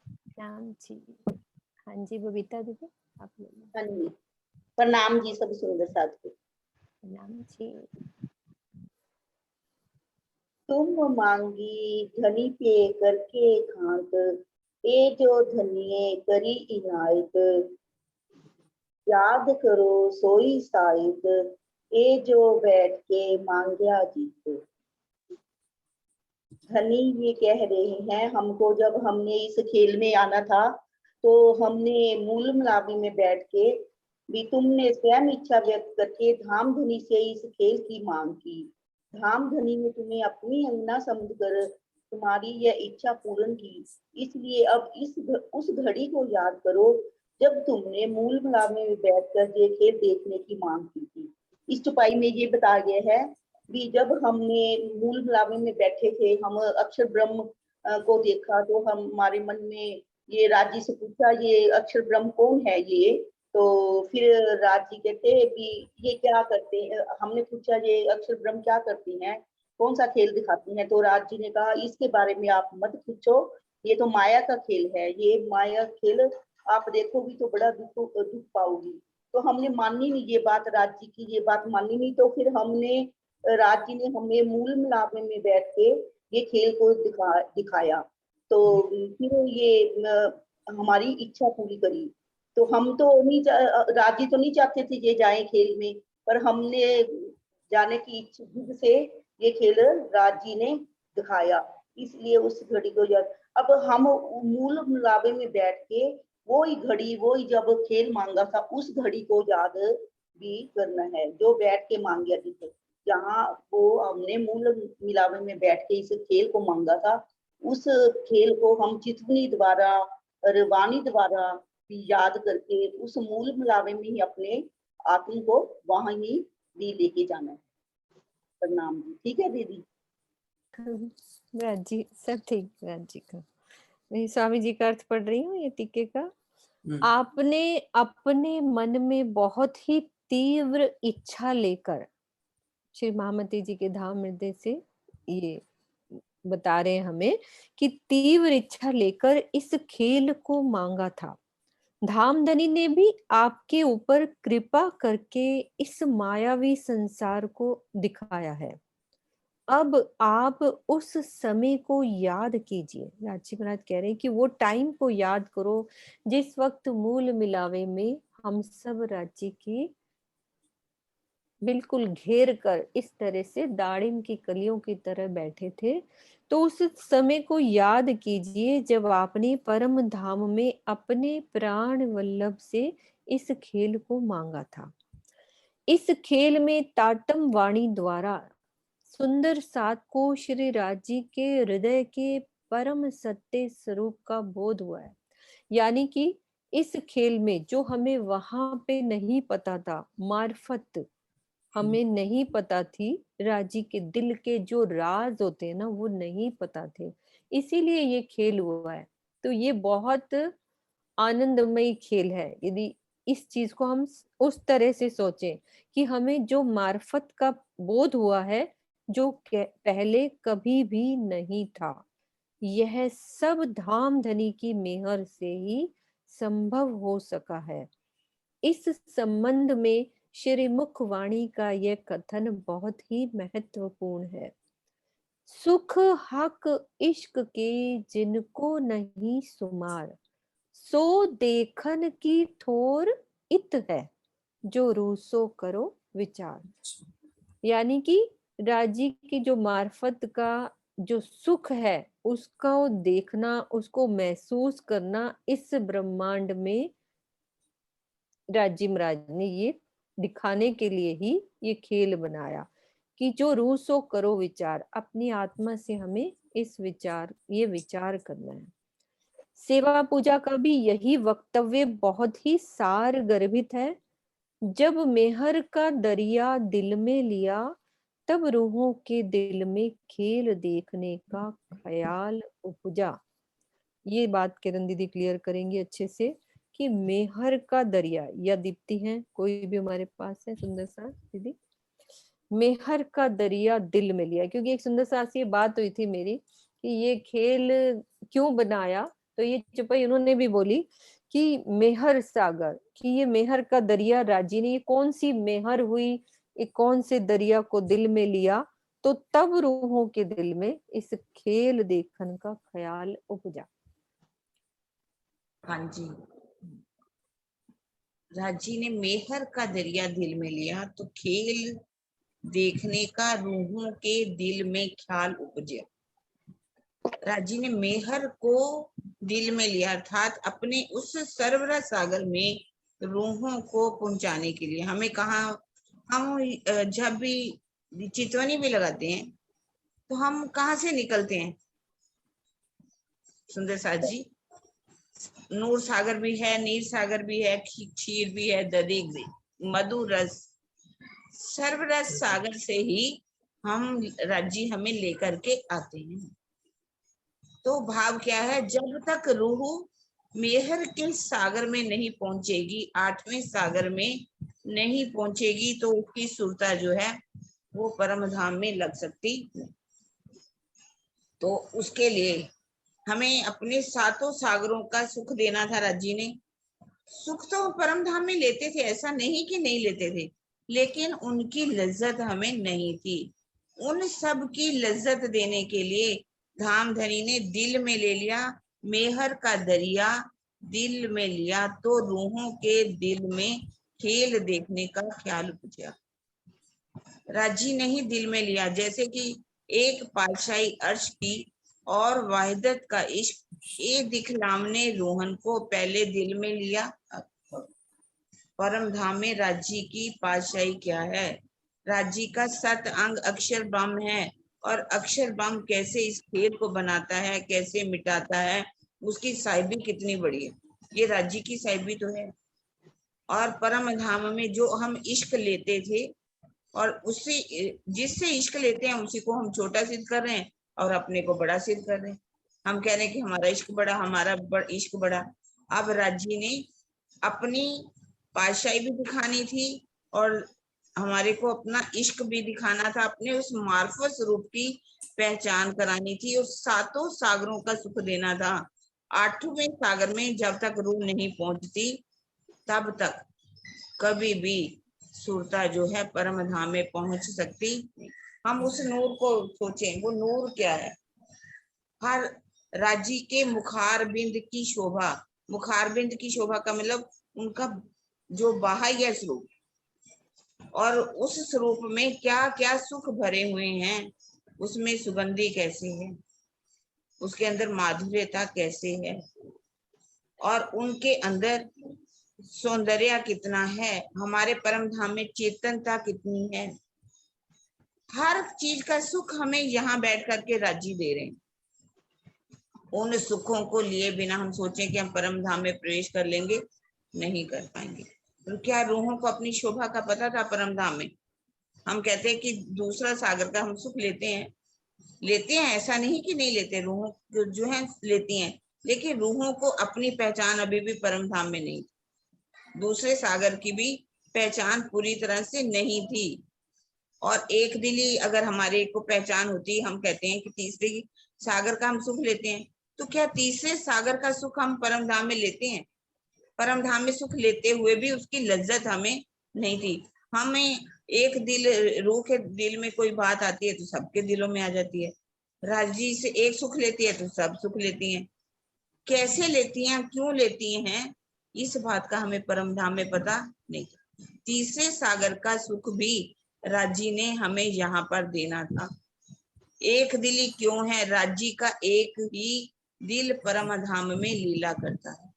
प्रणाम जी। हाँ जी बबीता दीदी आप ले लो। हाँ जी प्रणाम जी सब सुंदर साथ को। प्रणाम जी। तुम मांगी धनी पे करके खांत, ए जो धनिये करी इनायत, याद करो सोई साहित, ए जो बैठ के मांगया जीत। धनी ये कह रहे हैं हमको, जब हमने इस खेल में आना था तो हमने मूल मलावी में बैठ के भी तुमने स्वयं इच्छा व्यक्त करके धाम धनी से इस खेल की मांग की। धाम धनी ने तुम्हें अपनी अंगना समझकर तुम्हारी यह इच्छा पूर्ण की। इसलिए अब उस घड़ी को याद करो जब तुमने मूल मलावी में बैठकर ये खेल देखने की मांग की थी। इस चौपाई में ये बताया गया है कि जब हमने मूल मिलावे में बैठे थे, हम अक्षर ब्रह्म को देखा, तो हमारे मन में ये राज जी से पूछा, ये अक्षर ब्रह्म कौन है ये? तो फिर राज जी कहते कि ये क्या करते हैं? हमने पूछा ये अक्षर ब्रह्म क्या करती हैं, कौन सा खेल दिखाती हैं? तो राज जी ने कहा इसके बारे में आप मत पूछो, ये तो माया का खेल है, ये माया खेल आप देखोगी तो बड़ा दुख पाओगी। तो हमने मानी नहीं ये बात, राज जी की ये बात मानी नहीं। तो फिर राज जी ने हमें मूल मिलाप में बैठ के ये खेल को दिखाया। तो फिर ये हमारी इच्छा पूरी करी। तो हम तो नहीं, राज जी तो नहीं चाहते थे ये जाए खेल में, पर हमने जाने की इच्छा से ये खेल राज जी ने दिखाया, इसलिए उस घड़ी को याद। अब हम मूल मिलावे में बैठ के वो ही घड़ी, वो ही जब खेल मांगा था, उस घड़ी को याद भी करना है जो बैठ के मांगे थे। जहाँ वो हमने मूल मिलावे में बैठ के इस खेल को मांगा था, उस खेल को हम चितवनी द्वारा और वाणी द्वारा भी याद करके उस मूल मिलावे में ही अपने आत्म को वहां ही भी लेके जाना है। प्रणाम जी। ठीक है दीदी? राज जी सब ठीक। राज जी का मैं स्वामी जी का अर्थ पढ़ रही हूँ ये टीके का। आपने अपने मन में बहुत ही तीव्र इच्छा लेकर, श्री महामती जी के धाम हृदय से ये बता रहे हैं हमें कि तीव्र इच्छा लेकर इस खेल को मांगा था। धामधनी ने भी आपके ऊपर कृपा करके इस मायावी संसार को दिखाया है। अब आप उस समय को याद कीजिए। राजी महाराज कह रहे हैं कि वो टाइम को याद करो जिस वक्त मूल मिलावे में हम सब राज्य की बिल्कुल घेर कर इस तरह से दाड़िम की कलियों की तरह बैठे थे। तो उस समय को याद कीजिए जब आपने परम धाम में अपने प्राण वल्लभ से इस खेल को मांगा था। इस खेल में ताटम वाणी द्वारा सुंदर सात को श्री राज जी के हृदय के परम सत्य स्वरूप का बोध हुआ है। यानी कि इस खेल में जो हमें वहां पे नहीं पता था, मार्फत हमें नहीं पता थी, राजी के दिल के जो राज होते हैं ना वो नहीं पता थे, इसीलिए ये खेल हुआ है। तो ये बहुत आनंदमयी खेल है यदि इस चीज को हम उस तरह से सोचें कि हमें जो मार्फत का बोध हुआ है जो पहले कभी भी नहीं था, यह सब धामधनी की मेहर से ही संभव हो सका है। इस संबंध में श्री मुखवाणी का यह कथन बहुत ही महत्वपूर्ण है। सुख हक इश्क के जिनको नहीं सुमार, सो देखन की थोर इत है, जो रूसो करो विचार। यानी कि राजी की जो मार्फत का जो सुख है उसको देखना, उसको महसूस करना, इस ब्रह्मांड में राजी महाराज ने ये दिखाने के लिए ही ये खेल बनाया कि जो रूसो करो विचार। अपनी आत्मा से हमें ये विचार करना है। सेवा पूजा का भी यही वक्तव्य बहुत ही सार गर्भित है। जब मेहर का दरिया दिल में लिया, तब रूहों के दिल में खेल देखने का ख्याल उपजा। ये बात किरण दीदी क्लियर करेंगी अच्छे से कि मेहर का दरिया, या दीप्ति है कोई भी हमारे पास है सुंदर सा दीदी, मेहर का दरिया दिल में लिया। क्योंकि एक सुंदर सा ये बात हुई थी मेरी कि ये खेल क्यों बनाया, तो ये चौपाई उन्होंने भी बोली कि मेहर सागर, कि ये मेहर का दरिया राजी ने, ये कौन सी मेहर हुई, ये कौन से दरिया को दिल में लिया, तो तब रूहों के दिल में इस खेल देखने का ख्याल उपजा। हाँ जी, राजी ने मेहर का दरिया दिल में लिया तो खेल देखने का रूहों के दिल में ख्याल उपजा। राजी ने मेहर को दिल में लिया, अर्थात अपने उस सरवरा सागर में रूहों को पहुंचाने के लिए। हमें कहाँ, हम जब भी चितवनी भी लगाते हैं तो हम कहाँ से निकलते हैं सुंदर साथ जी? नूर सागर भी है, नीर सागर भी है, क्षीर भी है, दधिक भी, मधु रस सर्वरस सागर से ही हम राज्य हमें लेकर के आते हैं। तो भाव क्या है, जब तक रूह मेहर के सागर में नहीं पहुंचेगी, 8वें सागर में नहीं पहुंचेगी, तो उसकी सुरता जो है वो परम धाम में लग सकती। तो उसके लिए हमें अपने 7 सागरों का सुख देना था। राज्य ने सुख तो परम धाम में लेते थे, ऐसा नहीं कि नहीं लेते थे, लेकिन उनकी लज्जत हमें नहीं थी। उन सब की लज्जत देने के लिए धामधनी ने दिल में ले लिया मेहर का दरिया, दिल में लिया तो रूहों के दिल में खेल देखने का ख्याल पूछा। राजी नहीं दिल में लिया, जैसे कि एक पातशाही अर्श की और वाहिदत का इश्क ये दिखलाम ने रोहन को पहले दिल में लिया। परम धाम में राज्य की पातशाही क्या है? राज्य का 7 अंग अक्षर ब्रह्म है, और अक्षर ब्रह्म कैसे इस खेल को बनाता है, कैसे मिटाता है, उसकी साहिबी कितनी बड़ी है। ये राज्य की साहिबी तो है। और परम धाम में जो हम इश्क लेते थे, और उससे जिससे इश्क लेते हैं उसी को हम छोटा सिद्ध कर रहे हैं और अपने को बड़ा सिद्ध कर रहे हैं। हम कह रहे हैं कि हमारा इश्क बड़ा, हमारा इश्क बड़ा। अब राज्य ने अपनी पातशाही भी दिखानी थी और हमारे को अपना इश्क भी दिखाना था, अपने उस मार्फत स्वरूप की पहचान करानी थी और 7 सागरों का सुख देना था। 8वें सागर में जब तक रूह नहीं पहुंचती तब तक कभी भी सुरता जो है परम धाम में पहुंच सकती। हम उस नूर को सोचें, वो नूर क्या है? हर राज्य के मुखार बिंद की शोभा, मुखार बिंद की शोभा का मतलब उनका जो बाह्य स्वरूप, और उस स्वरूप में क्या क्या सुख भरे हुए हैं, उसमें सुगंधी कैसी है, उसके अंदर माधुर्यता कैसे है, और उनके अंदर सौंदर्य कितना है, हमारे परम धाम में चेतनता कितनी है। हर चीज का सुख हमें यहाँ बैठ करके राज्य दे रहे हैं। उन सुखों को लिए बिना हम सोचें कि हम परम धाम में प्रवेश कर लेंगे, नहीं कर पाएंगे। तो क्या रूहों को अपनी शोभा का पता था परम धाम में? हम कहते हैं कि दूसरा सागर का हम सुख लेते हैं, ऐसा नहीं कि नहीं लेते, रूहों जो है लेती हैं, लेकिन रूहों को अपनी पहचान अभी भी परम धाम में नहीं, दूसरे सागर की भी पहचान पूरी तरह से नहीं थी। और एक दिली अगर हमारे को पहचान होती, हम कहते हैं कि तीसरे सागर का हम सुख लेते हैं, तो क्या तीसरे सागर का सुख हम परम धाम में लेते हैं? परम धाम में सुख लेते हुए भी उसकी लज्जत हमें नहीं थी। हमें एक दिल, रूह के दिल में कोई बात आती है तो सबके दिलों में आ जाती है। राजी से एक सुख लेती है तो सब सुख लेती हैं। कैसे लेती हैं, क्यों लेती हैं, इस बात का हमें परम धाम में पता नहीं। तीसरे सागर का सुख भी राज्य ने हमें यहाँ पर देना था। एक दिली क्यों है? राज्य का एक ही दिल परम धाम में लीला करता है।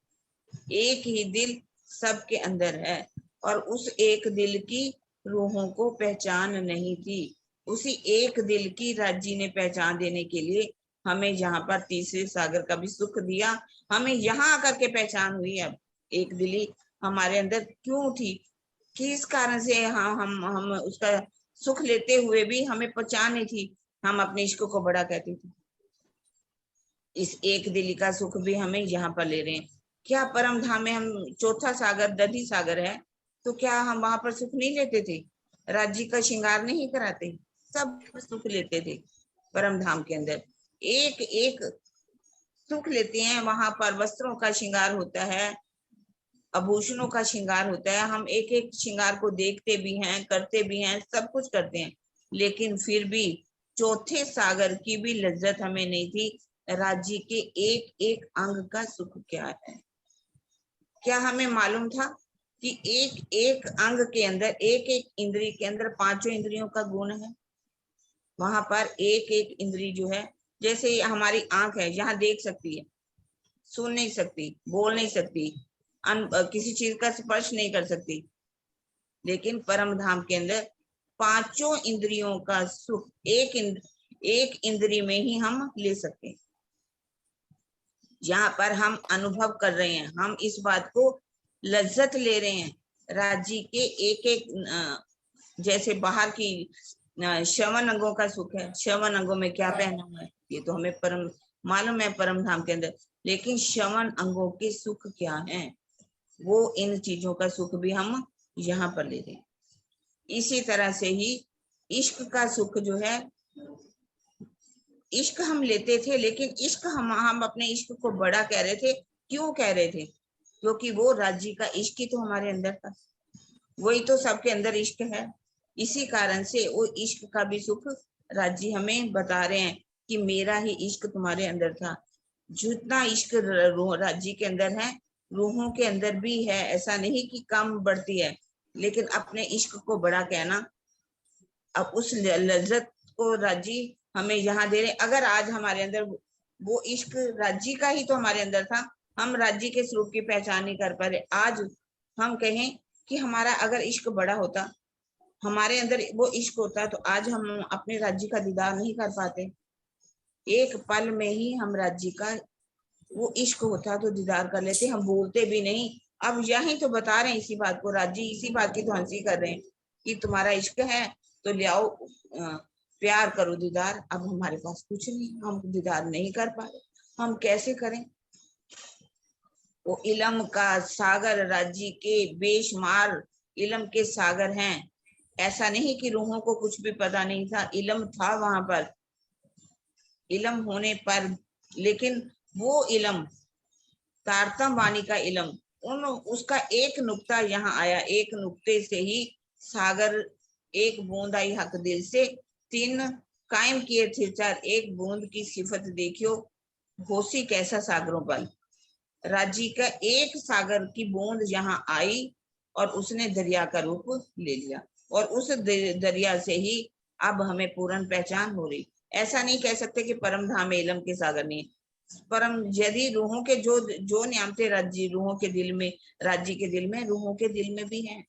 एक ही दिल सबके अंदर है, और उस एक दिल की रूहों को पहचान नहीं थी। उसी एक दिल की राज्य ने पहचान देने के लिए हमें यहाँ पर तीसरे सागर का भी सुख दिया। हमें यहाँ आकर के पहचान हुई। अब एक दिली हमारे अंदर क्यों थी, किस कारण से हम उसका सुख लेते हुए भी हमें पहचान नहीं थी, हम अपने इश्क को बड़ा कहते थे। इस एक दिली का सुख भी हमें यहाँ पर ले रहे हैं। क्या परम धाम में हम चौथा सागर दधी सागर है, तो क्या हम वहां पर सुख नहीं लेते थे? राज्य का श्रृंगार नहीं कराते, सब सुख लेते थे परम धाम के अंदर। एक एक सुख लेते हैं। वहां पर वस्त्रों का श्रृंगार होता है, आभूषणों का श्रृंगार होता है। हम एक एक श्रृंगार को देखते भी हैं, करते भी हैं, सब कुछ करते हैं, लेकिन फिर भी चौथे सागर की भी लज्जत हमें नहीं थी। राज्य के एक एक अंग का सुख क्या है? क्या हमें मालूम था कि एक एक अंग के अंदर, एक एक इंद्री के अंदर 5 इंद्रियों का गुण है? वहां पर एक एक इंद्री जो है, जैसे हमारी आंख है, यहाँ देख सकती है, सुन नहीं सकती, बोल नहीं सकती, किसी चीज का स्पर्श नहीं कर सकती, लेकिन परम धाम के अंदर 5 इंद्रियों का सुख एक इंद्री में ही हम ले सकते हैं। यहाँ पर हम अनुभव कर रहे हैं, हम इस बात को लज्जत ले रहे हैं। राज्य के एक एक जैसे बाहर की श्रवण अंगों का सुख है, श्रवण अंगों में क्या पहना हुआ है ये तो हमें परम मालूम है परम धाम के अंदर, लेकिन श्रवण अंगों के सुख क्या है, वो इन चीजों का सुख भी हम यहाँ पर ले रहे हैं। इसी तरह से ही इश्क का सुख जो है, इश्क हम लेते थे, लेकिन इश्क हम अपने इश्क को बड़ा कह रहे थे। क्यों कह रहे थे? क्योंकि वो राज्य का इश्क ही तो हमारे अंदर था, वही तो सबके अंदर इश्क है। इसी कारण से वो इश्क का भी सुख राज्य हमें बता रहे हैं कि मेरा ही इश्क तुम्हारे अंदर था। जितना इश्क राज्य के अंदर है, रूहों के अंदर भी है, ऐसा नहीं कि कम बढ़ती है, लेकिन अपने इश्क को बड़ा कहना, अब उस लज्जत को राज्य हमें यहाँ दे रहे। अगर आज हमारे अंदर वो इश्क राज्य का ही तो हमारे अंदर था, हम राज्य के स्वरूप की पहचान नहीं कर पा रहे। आज हम कहें कि हमारा अगर इश्क बड़ा होता, हमारे अंदर वो इश्क होता, तो आज हम अपने राज्य का दीदार नहीं कर पाते। एक पल में ही हम राज्य का वो इश्क होता तो दीदार कर लेते, हम बोलते भी नहीं। अब यही तो बता रहे हैं इसी बात को, राज्य इसी बात की तो हंसी कर रहे हैं कि तुम्हारा इश्क है तो ले आओ, प्यार करो, दीदार। अब हमारे पास कुछ नहीं, हम दीदार नहीं कर पा रहे, हम कैसे करें? वो इलम का सागर राज्य के बेशुमार इलम के सागर हैं। ऐसा नहीं कि रूहों को कुछ भी पता नहीं था, इलम था वहां पर, इलम होने पर, लेकिन वो इलम तारतम वाणी का इलम, उसका एक नुक्ता यहाँ आया, एक नुक्ते से ही सागर, एक बूंद आई हक दिल से, तीन कायम किए थे चार, एक बूंद की सिफत देखियो होसी कैसा सागरों पर। राज्य का एक सागर की बूंद यहाँ आई और उसने दरिया का रूप ले लिया, और उस दरिया से ही अब हमें पूर्ण पहचान हो रही। ऐसा नहीं कह सकते कि परम धाम में इलम के सागर नहीं, परम यदि रूहों के जो न्यामते राज्य रूहों के दिल में, राज्य के दिल में, रूहों के दिल में भी है।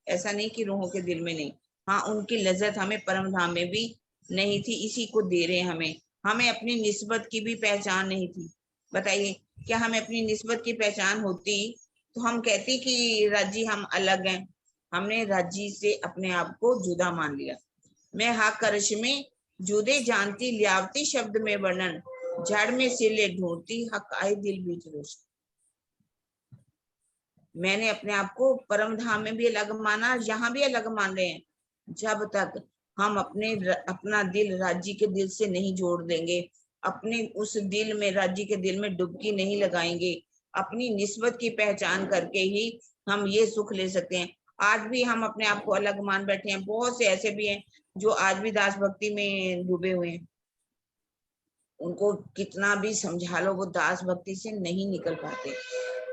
ऐसा नहीं कि रूहों के दिल में नहीं, हाँ उनकी लज्जत हमें परम धाम में भी नहीं थी, इसी को दे रहे हमें। हमें अपनी निस्बत की भी पहचान नहीं थी। बताइए, क्या हमें अपनी निस्बत की पहचान होती तो हम कहते कि राज्य हम अलग हैं? हमने राज्य से अपने आप को जुदा मान लिया। मैं हा करश में जुदे जानती लियावती शब्द में वर्णन, जड़ में सिले ढूंढती हक आए दिल बीच रोशन। मैंने अपने आप को परम धाम में भी अलग माना, यहाँ भी अलग मान रहे हैं। जब तक हम अपना दिल राज्य के दिल से नहीं जोड़ देंगे, अपने उस दिल में, राज्य के दिल में डुबकी नहीं लगाएंगे, अपनी निस्बत की पहचान करके ही हम ये सुख ले सकते हैं। आज भी हम अपने आप को अलग मान बैठे हैं। बहुत से ऐसे भी हैं जो आज भी दास भक्ति में डूबे हुए हैं, उनको कितना भी समझा लो वो दास भक्ति से नहीं निकल पाते।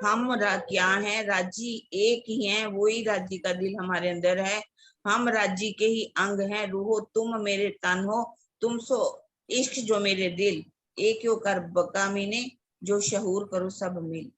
हम क्या है, राज्य एक ही है, वही राज्य का दिल हमारे अंदर है, हम राज्य के ही अंग हैं। रूहो तुम मेरे तन हो, तुम सो इश्क जो मेरे दिल, एक यो कर बका मीने, जो शहूर करो सब मिल।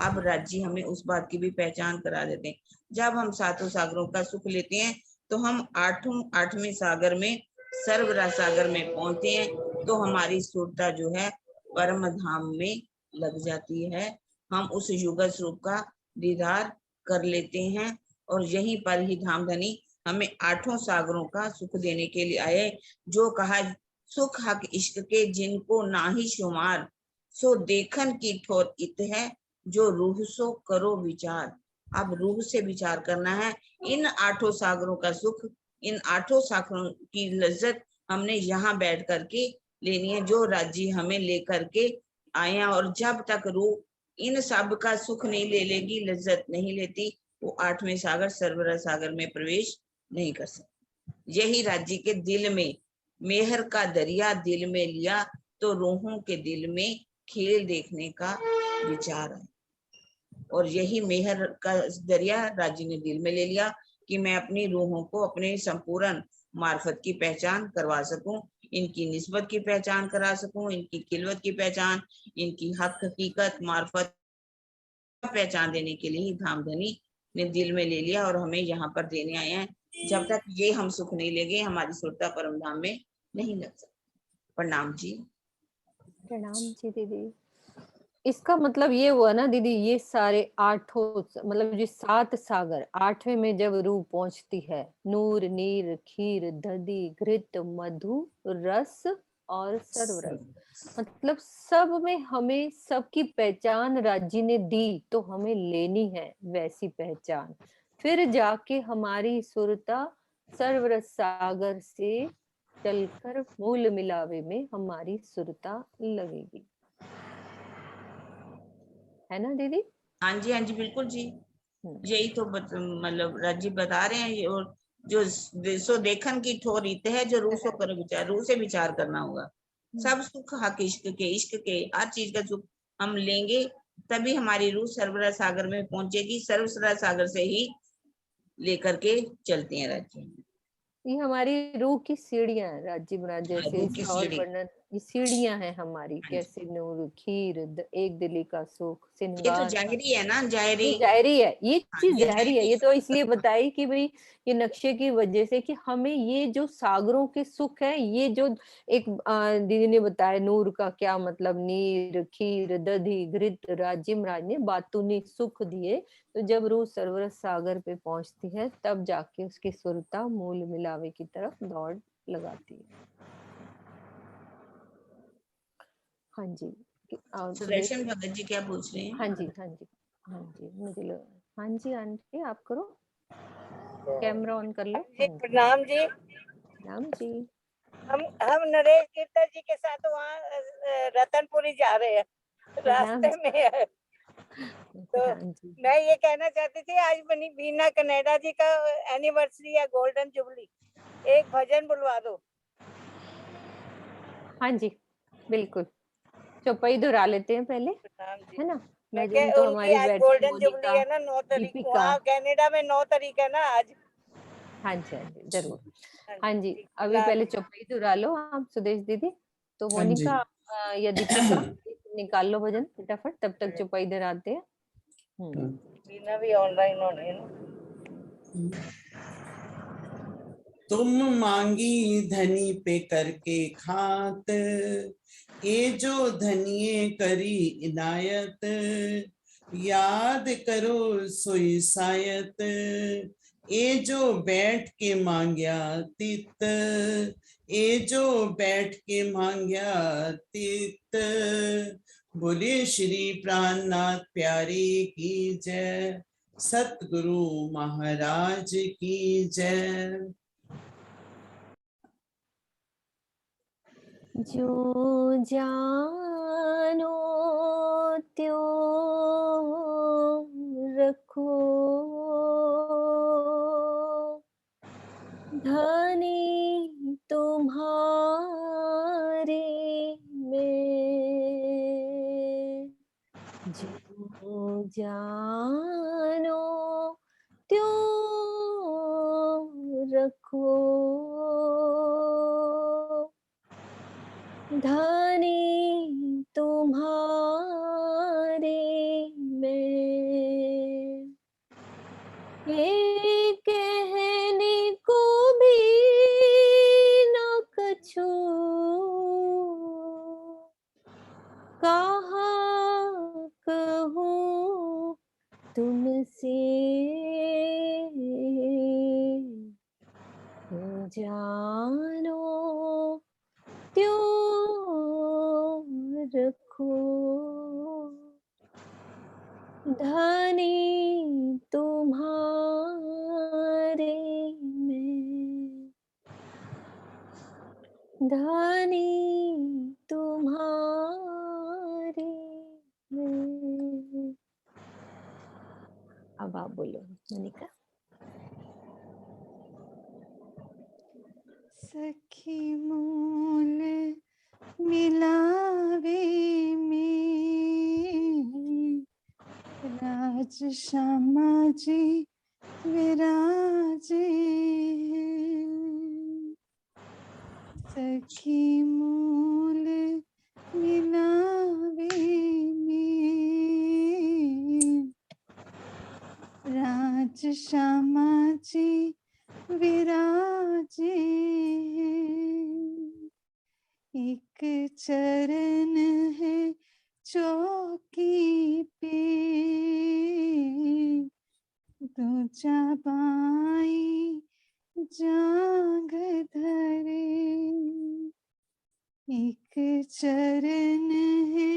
अब राज्य हमें उस बात की भी पहचान करा देते हैं। जब हम सातों सागरों का सुख लेते हैं तो हम आठवें सागर में, सर्वरस सागर में पहुंचते हैं, तो हमारी सुरता जो है परम धाम में लग जाती है। हम उस युगल स्वरूप का दीदार कर लेते हैं, और यहीं पर ही धामधनी हमें आठों सागरों का सुख देने के लिए आए। जो कहा सुख हक इश्क के जिनको ना ही शुमार, सो देखन की ठोर इत है, जो रूह सो करो विचार। अब रूह से विचार करना है। इन आठों सागरों का सुख, इन आठों सागरों की लज्जत हमने यहाँ बैठ करके लेनी है, जो राज्य हमें लेकर के आए हैं। और जब तक रूह इन सब का सुख नहीं ले लेगी, लज्जत नहीं लेती, वो आठवें सागर सर्वरस सागर में प्रवेश नहीं कर सकती। यही राज्य के दिल में मेहर का दरिया दिल में लिया, तो रूहों के दिल में खेल देखने का विचार है। और यही मेहर का दरिया राज्य ने दिल में ले लिया कि मैं अपनी रूहों को अपने संपूर्ण मार्फत की पहचान करवा सकूं, इनकी निस्बत की पहचान करा सकूं, इनकी खिलवत की पहचान, इनकी हक हकीकत मार्फत पहचान देने के लिए ही धामधनी ने दिल में ले लिया और हमें यहाँ पर देने आए हैं। जब तक ये हम सुख नहीं लेंगे, हमारी सुरता परम धाम में नहीं लग सकती। प्रणाम जी। प्रणाम जी दीदी। इसका मतलब ये हुआ ना दीदी, ये सारे आठों मतलब जो 7 सागर, 8वें में जब रूह पहुंचती है, नूर, नीर, खीर, दधि, घृत, मधु, रस और सर्वरस, मतलब सब में हमें सबकी पहचान राज्य ने दी, तो हमें लेनी है वैसी पहचान। फिर जाके हमारी सुरता सर्वरस सागर से चलकर मूल मिलावे में हमारी सुरता लगेगी। है ना दीदी? हाँ जी, हाँ जी, बिल्कुल जी। यही तो मतलब राज्य बता रहे हैं ये। और जो सो देखन की ठोर रीत है, जो रूह सो करो विचार, रूह से विचार करना होगा। सब सुख हक इश्क के हर चीज का सुख हम लेंगे, तभी हमारी रूह सर्वरस सागर में पहुंचेगी। सर्वरस सागर से ही लेकर के चलते हैं राज्य। ये हमारी रूह की सीढ़ियां हैं राज्य महाराज, जैसे रूह की इसका और सीढ़ी। वर्णन, ये सीढ़ियां हैं हमारी, हाँ जी। कैसे नूर, खीर, एक दिली का सुख, ये तो सिंगार, जाहिरी है ना, जाहिरी। ये जाहिरी है, ये हाँ, चीज ये जाहिरी है। जाहिरी ये तो इसलिए बताई कि भाई ये नक्शे की वजह से कि हमें ये जो सागरों के सुख है, ये जो एक दीदी ने बताया नूर का क्या मतलब, नीर, खीर, दधि, घृत, राज्य महाराज ने बातूनी सुख दिए। तो जब रूह सर्वरस सागर पे पहुंचती है, तब जाके उसकी सुरता मूल मिलावे की तरफ दौड़ लगाती है। हाँ जी। सुदर्शन भगत जी क्या पूछ रहे हैं? हाँ जी, हाँ जी, हाँ जी, मुझे लगा। हाँ जी आंटी, आप करो, कैमरा ऑन कर लो। जी प्रणाम जी। प्रणाम जी। हम नरेश कीर्तन जी के साथ वहाँ रतनपुरी जा रहे हैं, रास्ते में है। तो मैं ये कहना चाहती थी, आज बनी बीना कनाडा जी का एनिवर्सरी है, गोल्डन जुबली, एक भजन बुलवा दो। हाँ जी बिल्कुल, चौपाई दोहरा लेते हैं पहले, है ना? भजन तो उनकी हमारी आज बैठी गोल्डन जुबली मोनिका, है ना, 9 तारीख, दीपिका। वहाँ कनाडा में 9 तारीख है ना आज। हाँ जी, हाँ जी, जरूर। हाँ जी, अभी पहले चौपाई दोहरा लो आप सुदेश दीदी, तो हाँ जी। मोनिका या दीपिका निकाल लो भजन फटाफट, तब तक चौपाई दोहराते हैं। बीना भी ऑनलाइन होने है ना। तुम मांगी धनी पे करके खात, ये जो धनिये करी इनायत, याद करो सोई सायत, ये जो बैठ के मांग्या तित, ये जो बैठ के मांग्या तित। बोले श्री प्राणनाथ प्यारे की जय, सतगुरु महाराज की जय। जो जानो त्यों रखो, धनी तुम्हारे में। जो जानो त्यों रखो, धनी तुम्हारे में। ये कहने को भी न कछु, कहा कहूँ तुमसे। जानो त्यों रखो, धनी तुम्हारे में, धनी तुम्हारे में। अब आप बोलो मोनिका। सखी मूल मिलावे में, राज श्यामा जी विराजे। सखी मूल मिलावे में, राज श्यामा जी विराजे। एक चरण है चौकी पे दूजा बाई जांग धरे, एक चरण है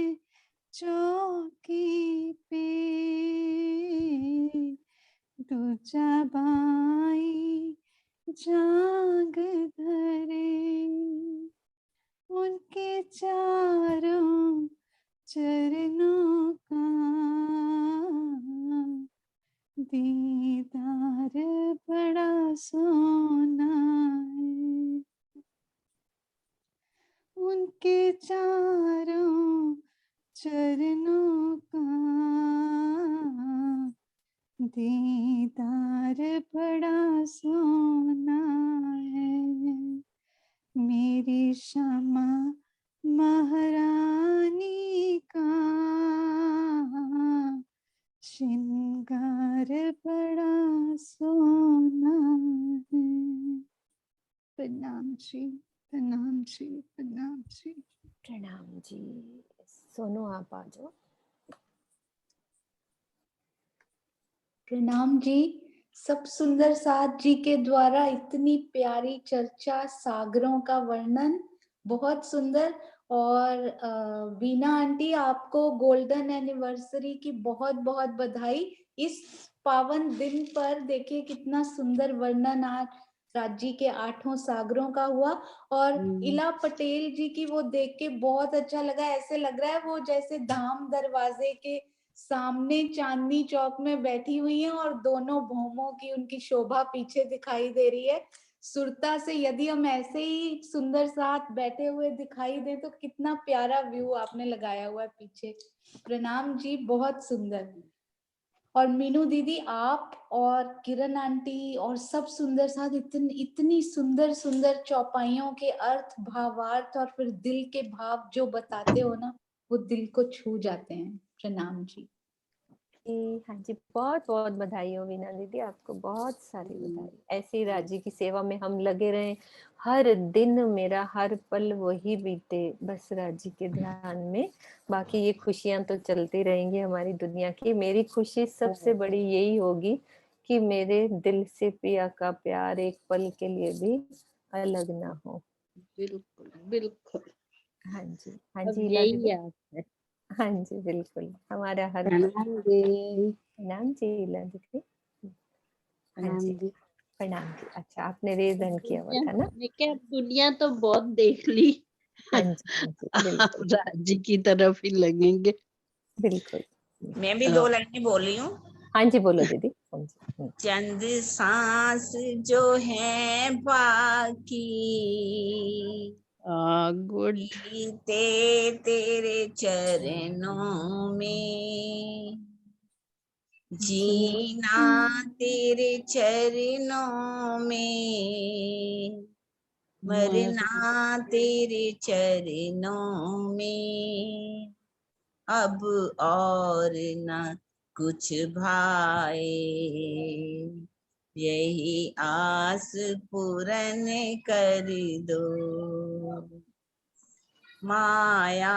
चौकी पे दूजा बाई जांग धरे, उनके चारों चरणों का दीदार बड़ा सोना है, उनके चारों चरणों का दीदार बड़ा सोना है। मेरी श्यामा महारानी का श्रृंगार बड़ा सोना है। प्रणाम जी, प्रणाम जी, प्रणाम जी, प्रणाम जी। सोनू आप आ जाओ। प्रणाम जी। सब सुंदर साथ जी के द्वारा इतनी प्यारी चर्चा, सागरों का वर्णन बहुत सुंदर। और वीना आंटी, आपको गोल्डन एनिवर्सरी की बहुत बहुत बधाई। इस पावन दिन पर देखिए कितना सुंदर वर्णन आज राज जी के 8 सागरों का हुआ। और इला पटेल जी की वो देख के बहुत अच्छा लगा। ऐसे लग रहा है वो जैसे धाम दरवाजे के सामने चांदनी चौक में बैठी हुई हैं और दोनों भौमों की उनकी शोभा पीछे दिखाई दे रही है। सुरता से यदि हम ऐसे ही सुंदर साथ बैठे हुए दिखाई दे तो कितना प्यारा व्यू आपने लगाया हुआ है पीछे। प्रणाम जी, बहुत सुंदर। और मीनू दीदी, आप और किरण आंटी और सब सुंदर साथ इतनी सुंदर सुंदर चौपाइयों के अर्थ, भावार्थ और फिर दिल के भाव जो बताते हो ना, वो दिल को छू जाते हैं। प्रणाम जी। हाँ जी, बहुत बहुत बधाई हो वीना दीदी, आपको बहुत सारी बधाई। ऐसे ही राजी की सेवा में हम लगे रहें, हर दिन मेरा हर पल वही बीते बस राजी के ध्यान में। बाकी ये खुशियां तो चलती रहेंगी हमारी दुनिया की। मेरी खुशी सबसे बड़ी यही होगी कि मेरे दिल से पिया का प्यार एक पल के लिए भी अलग ना हो। बिल्कुल बिल्कुल। हाँ जी, हाँ अब जी यही याद है। हाँ जी, बिल्कुल हमारा हर प्रणाम जी। प्रणाम जी इला दीदी। हाँ प्रणाम जी, जी। प्रणाम जी। अच्छा, आपने रेज हैंड किया हुआ था ना? मैं क्या, दुनिया तो बहुत देख ली। हाँ जी, बिल्कुल राजी की तरफ ही लगेंगे। बिल्कुल। मैं भी 2 लाइनें बोल रही हूँ। हाँ जी, बोलो दीदी। हाँ जी। चंद सांस जो है बाकी गुड। बीते तेरे चरणों में, जीना तेरे चरणों में, मरना तेरे चरणों में, अब और न कुछ भाए, यही आस पूरन कर दो। माया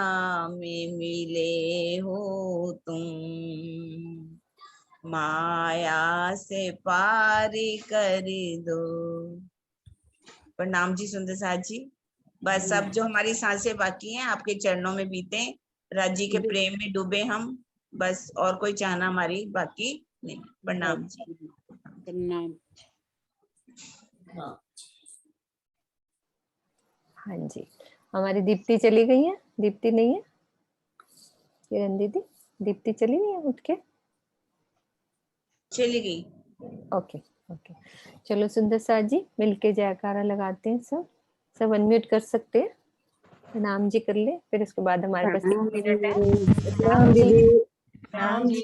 में मिले हो तुम, माया से पार कर दो। प्रणाम जी सुंदर साथ जी। बस अब जो हमारी सांसें बाकी हैं आपके चरणों में बीते, राजी के प्रेम में डूबे हम, बस और कोई चाहना हमारी बाकी नहीं। प्रणाम जी। प्रणाम। हाँ जी, हमारी दीप्ति चली गई है? दीप्ति नहीं है? किरण दीदी, दीप्ति चली गई है उठ के? चली गई। ओके ओके, चलो सुंदर साथ जी मिलके जयकारा लगाते हैं। सब अनम्यूट कर सकते हैं। प्रणाम जी कर ले, फिर उसके बाद हमारे पास 3 मिनट है। प्रणाम दीदी। प्रणाम जी।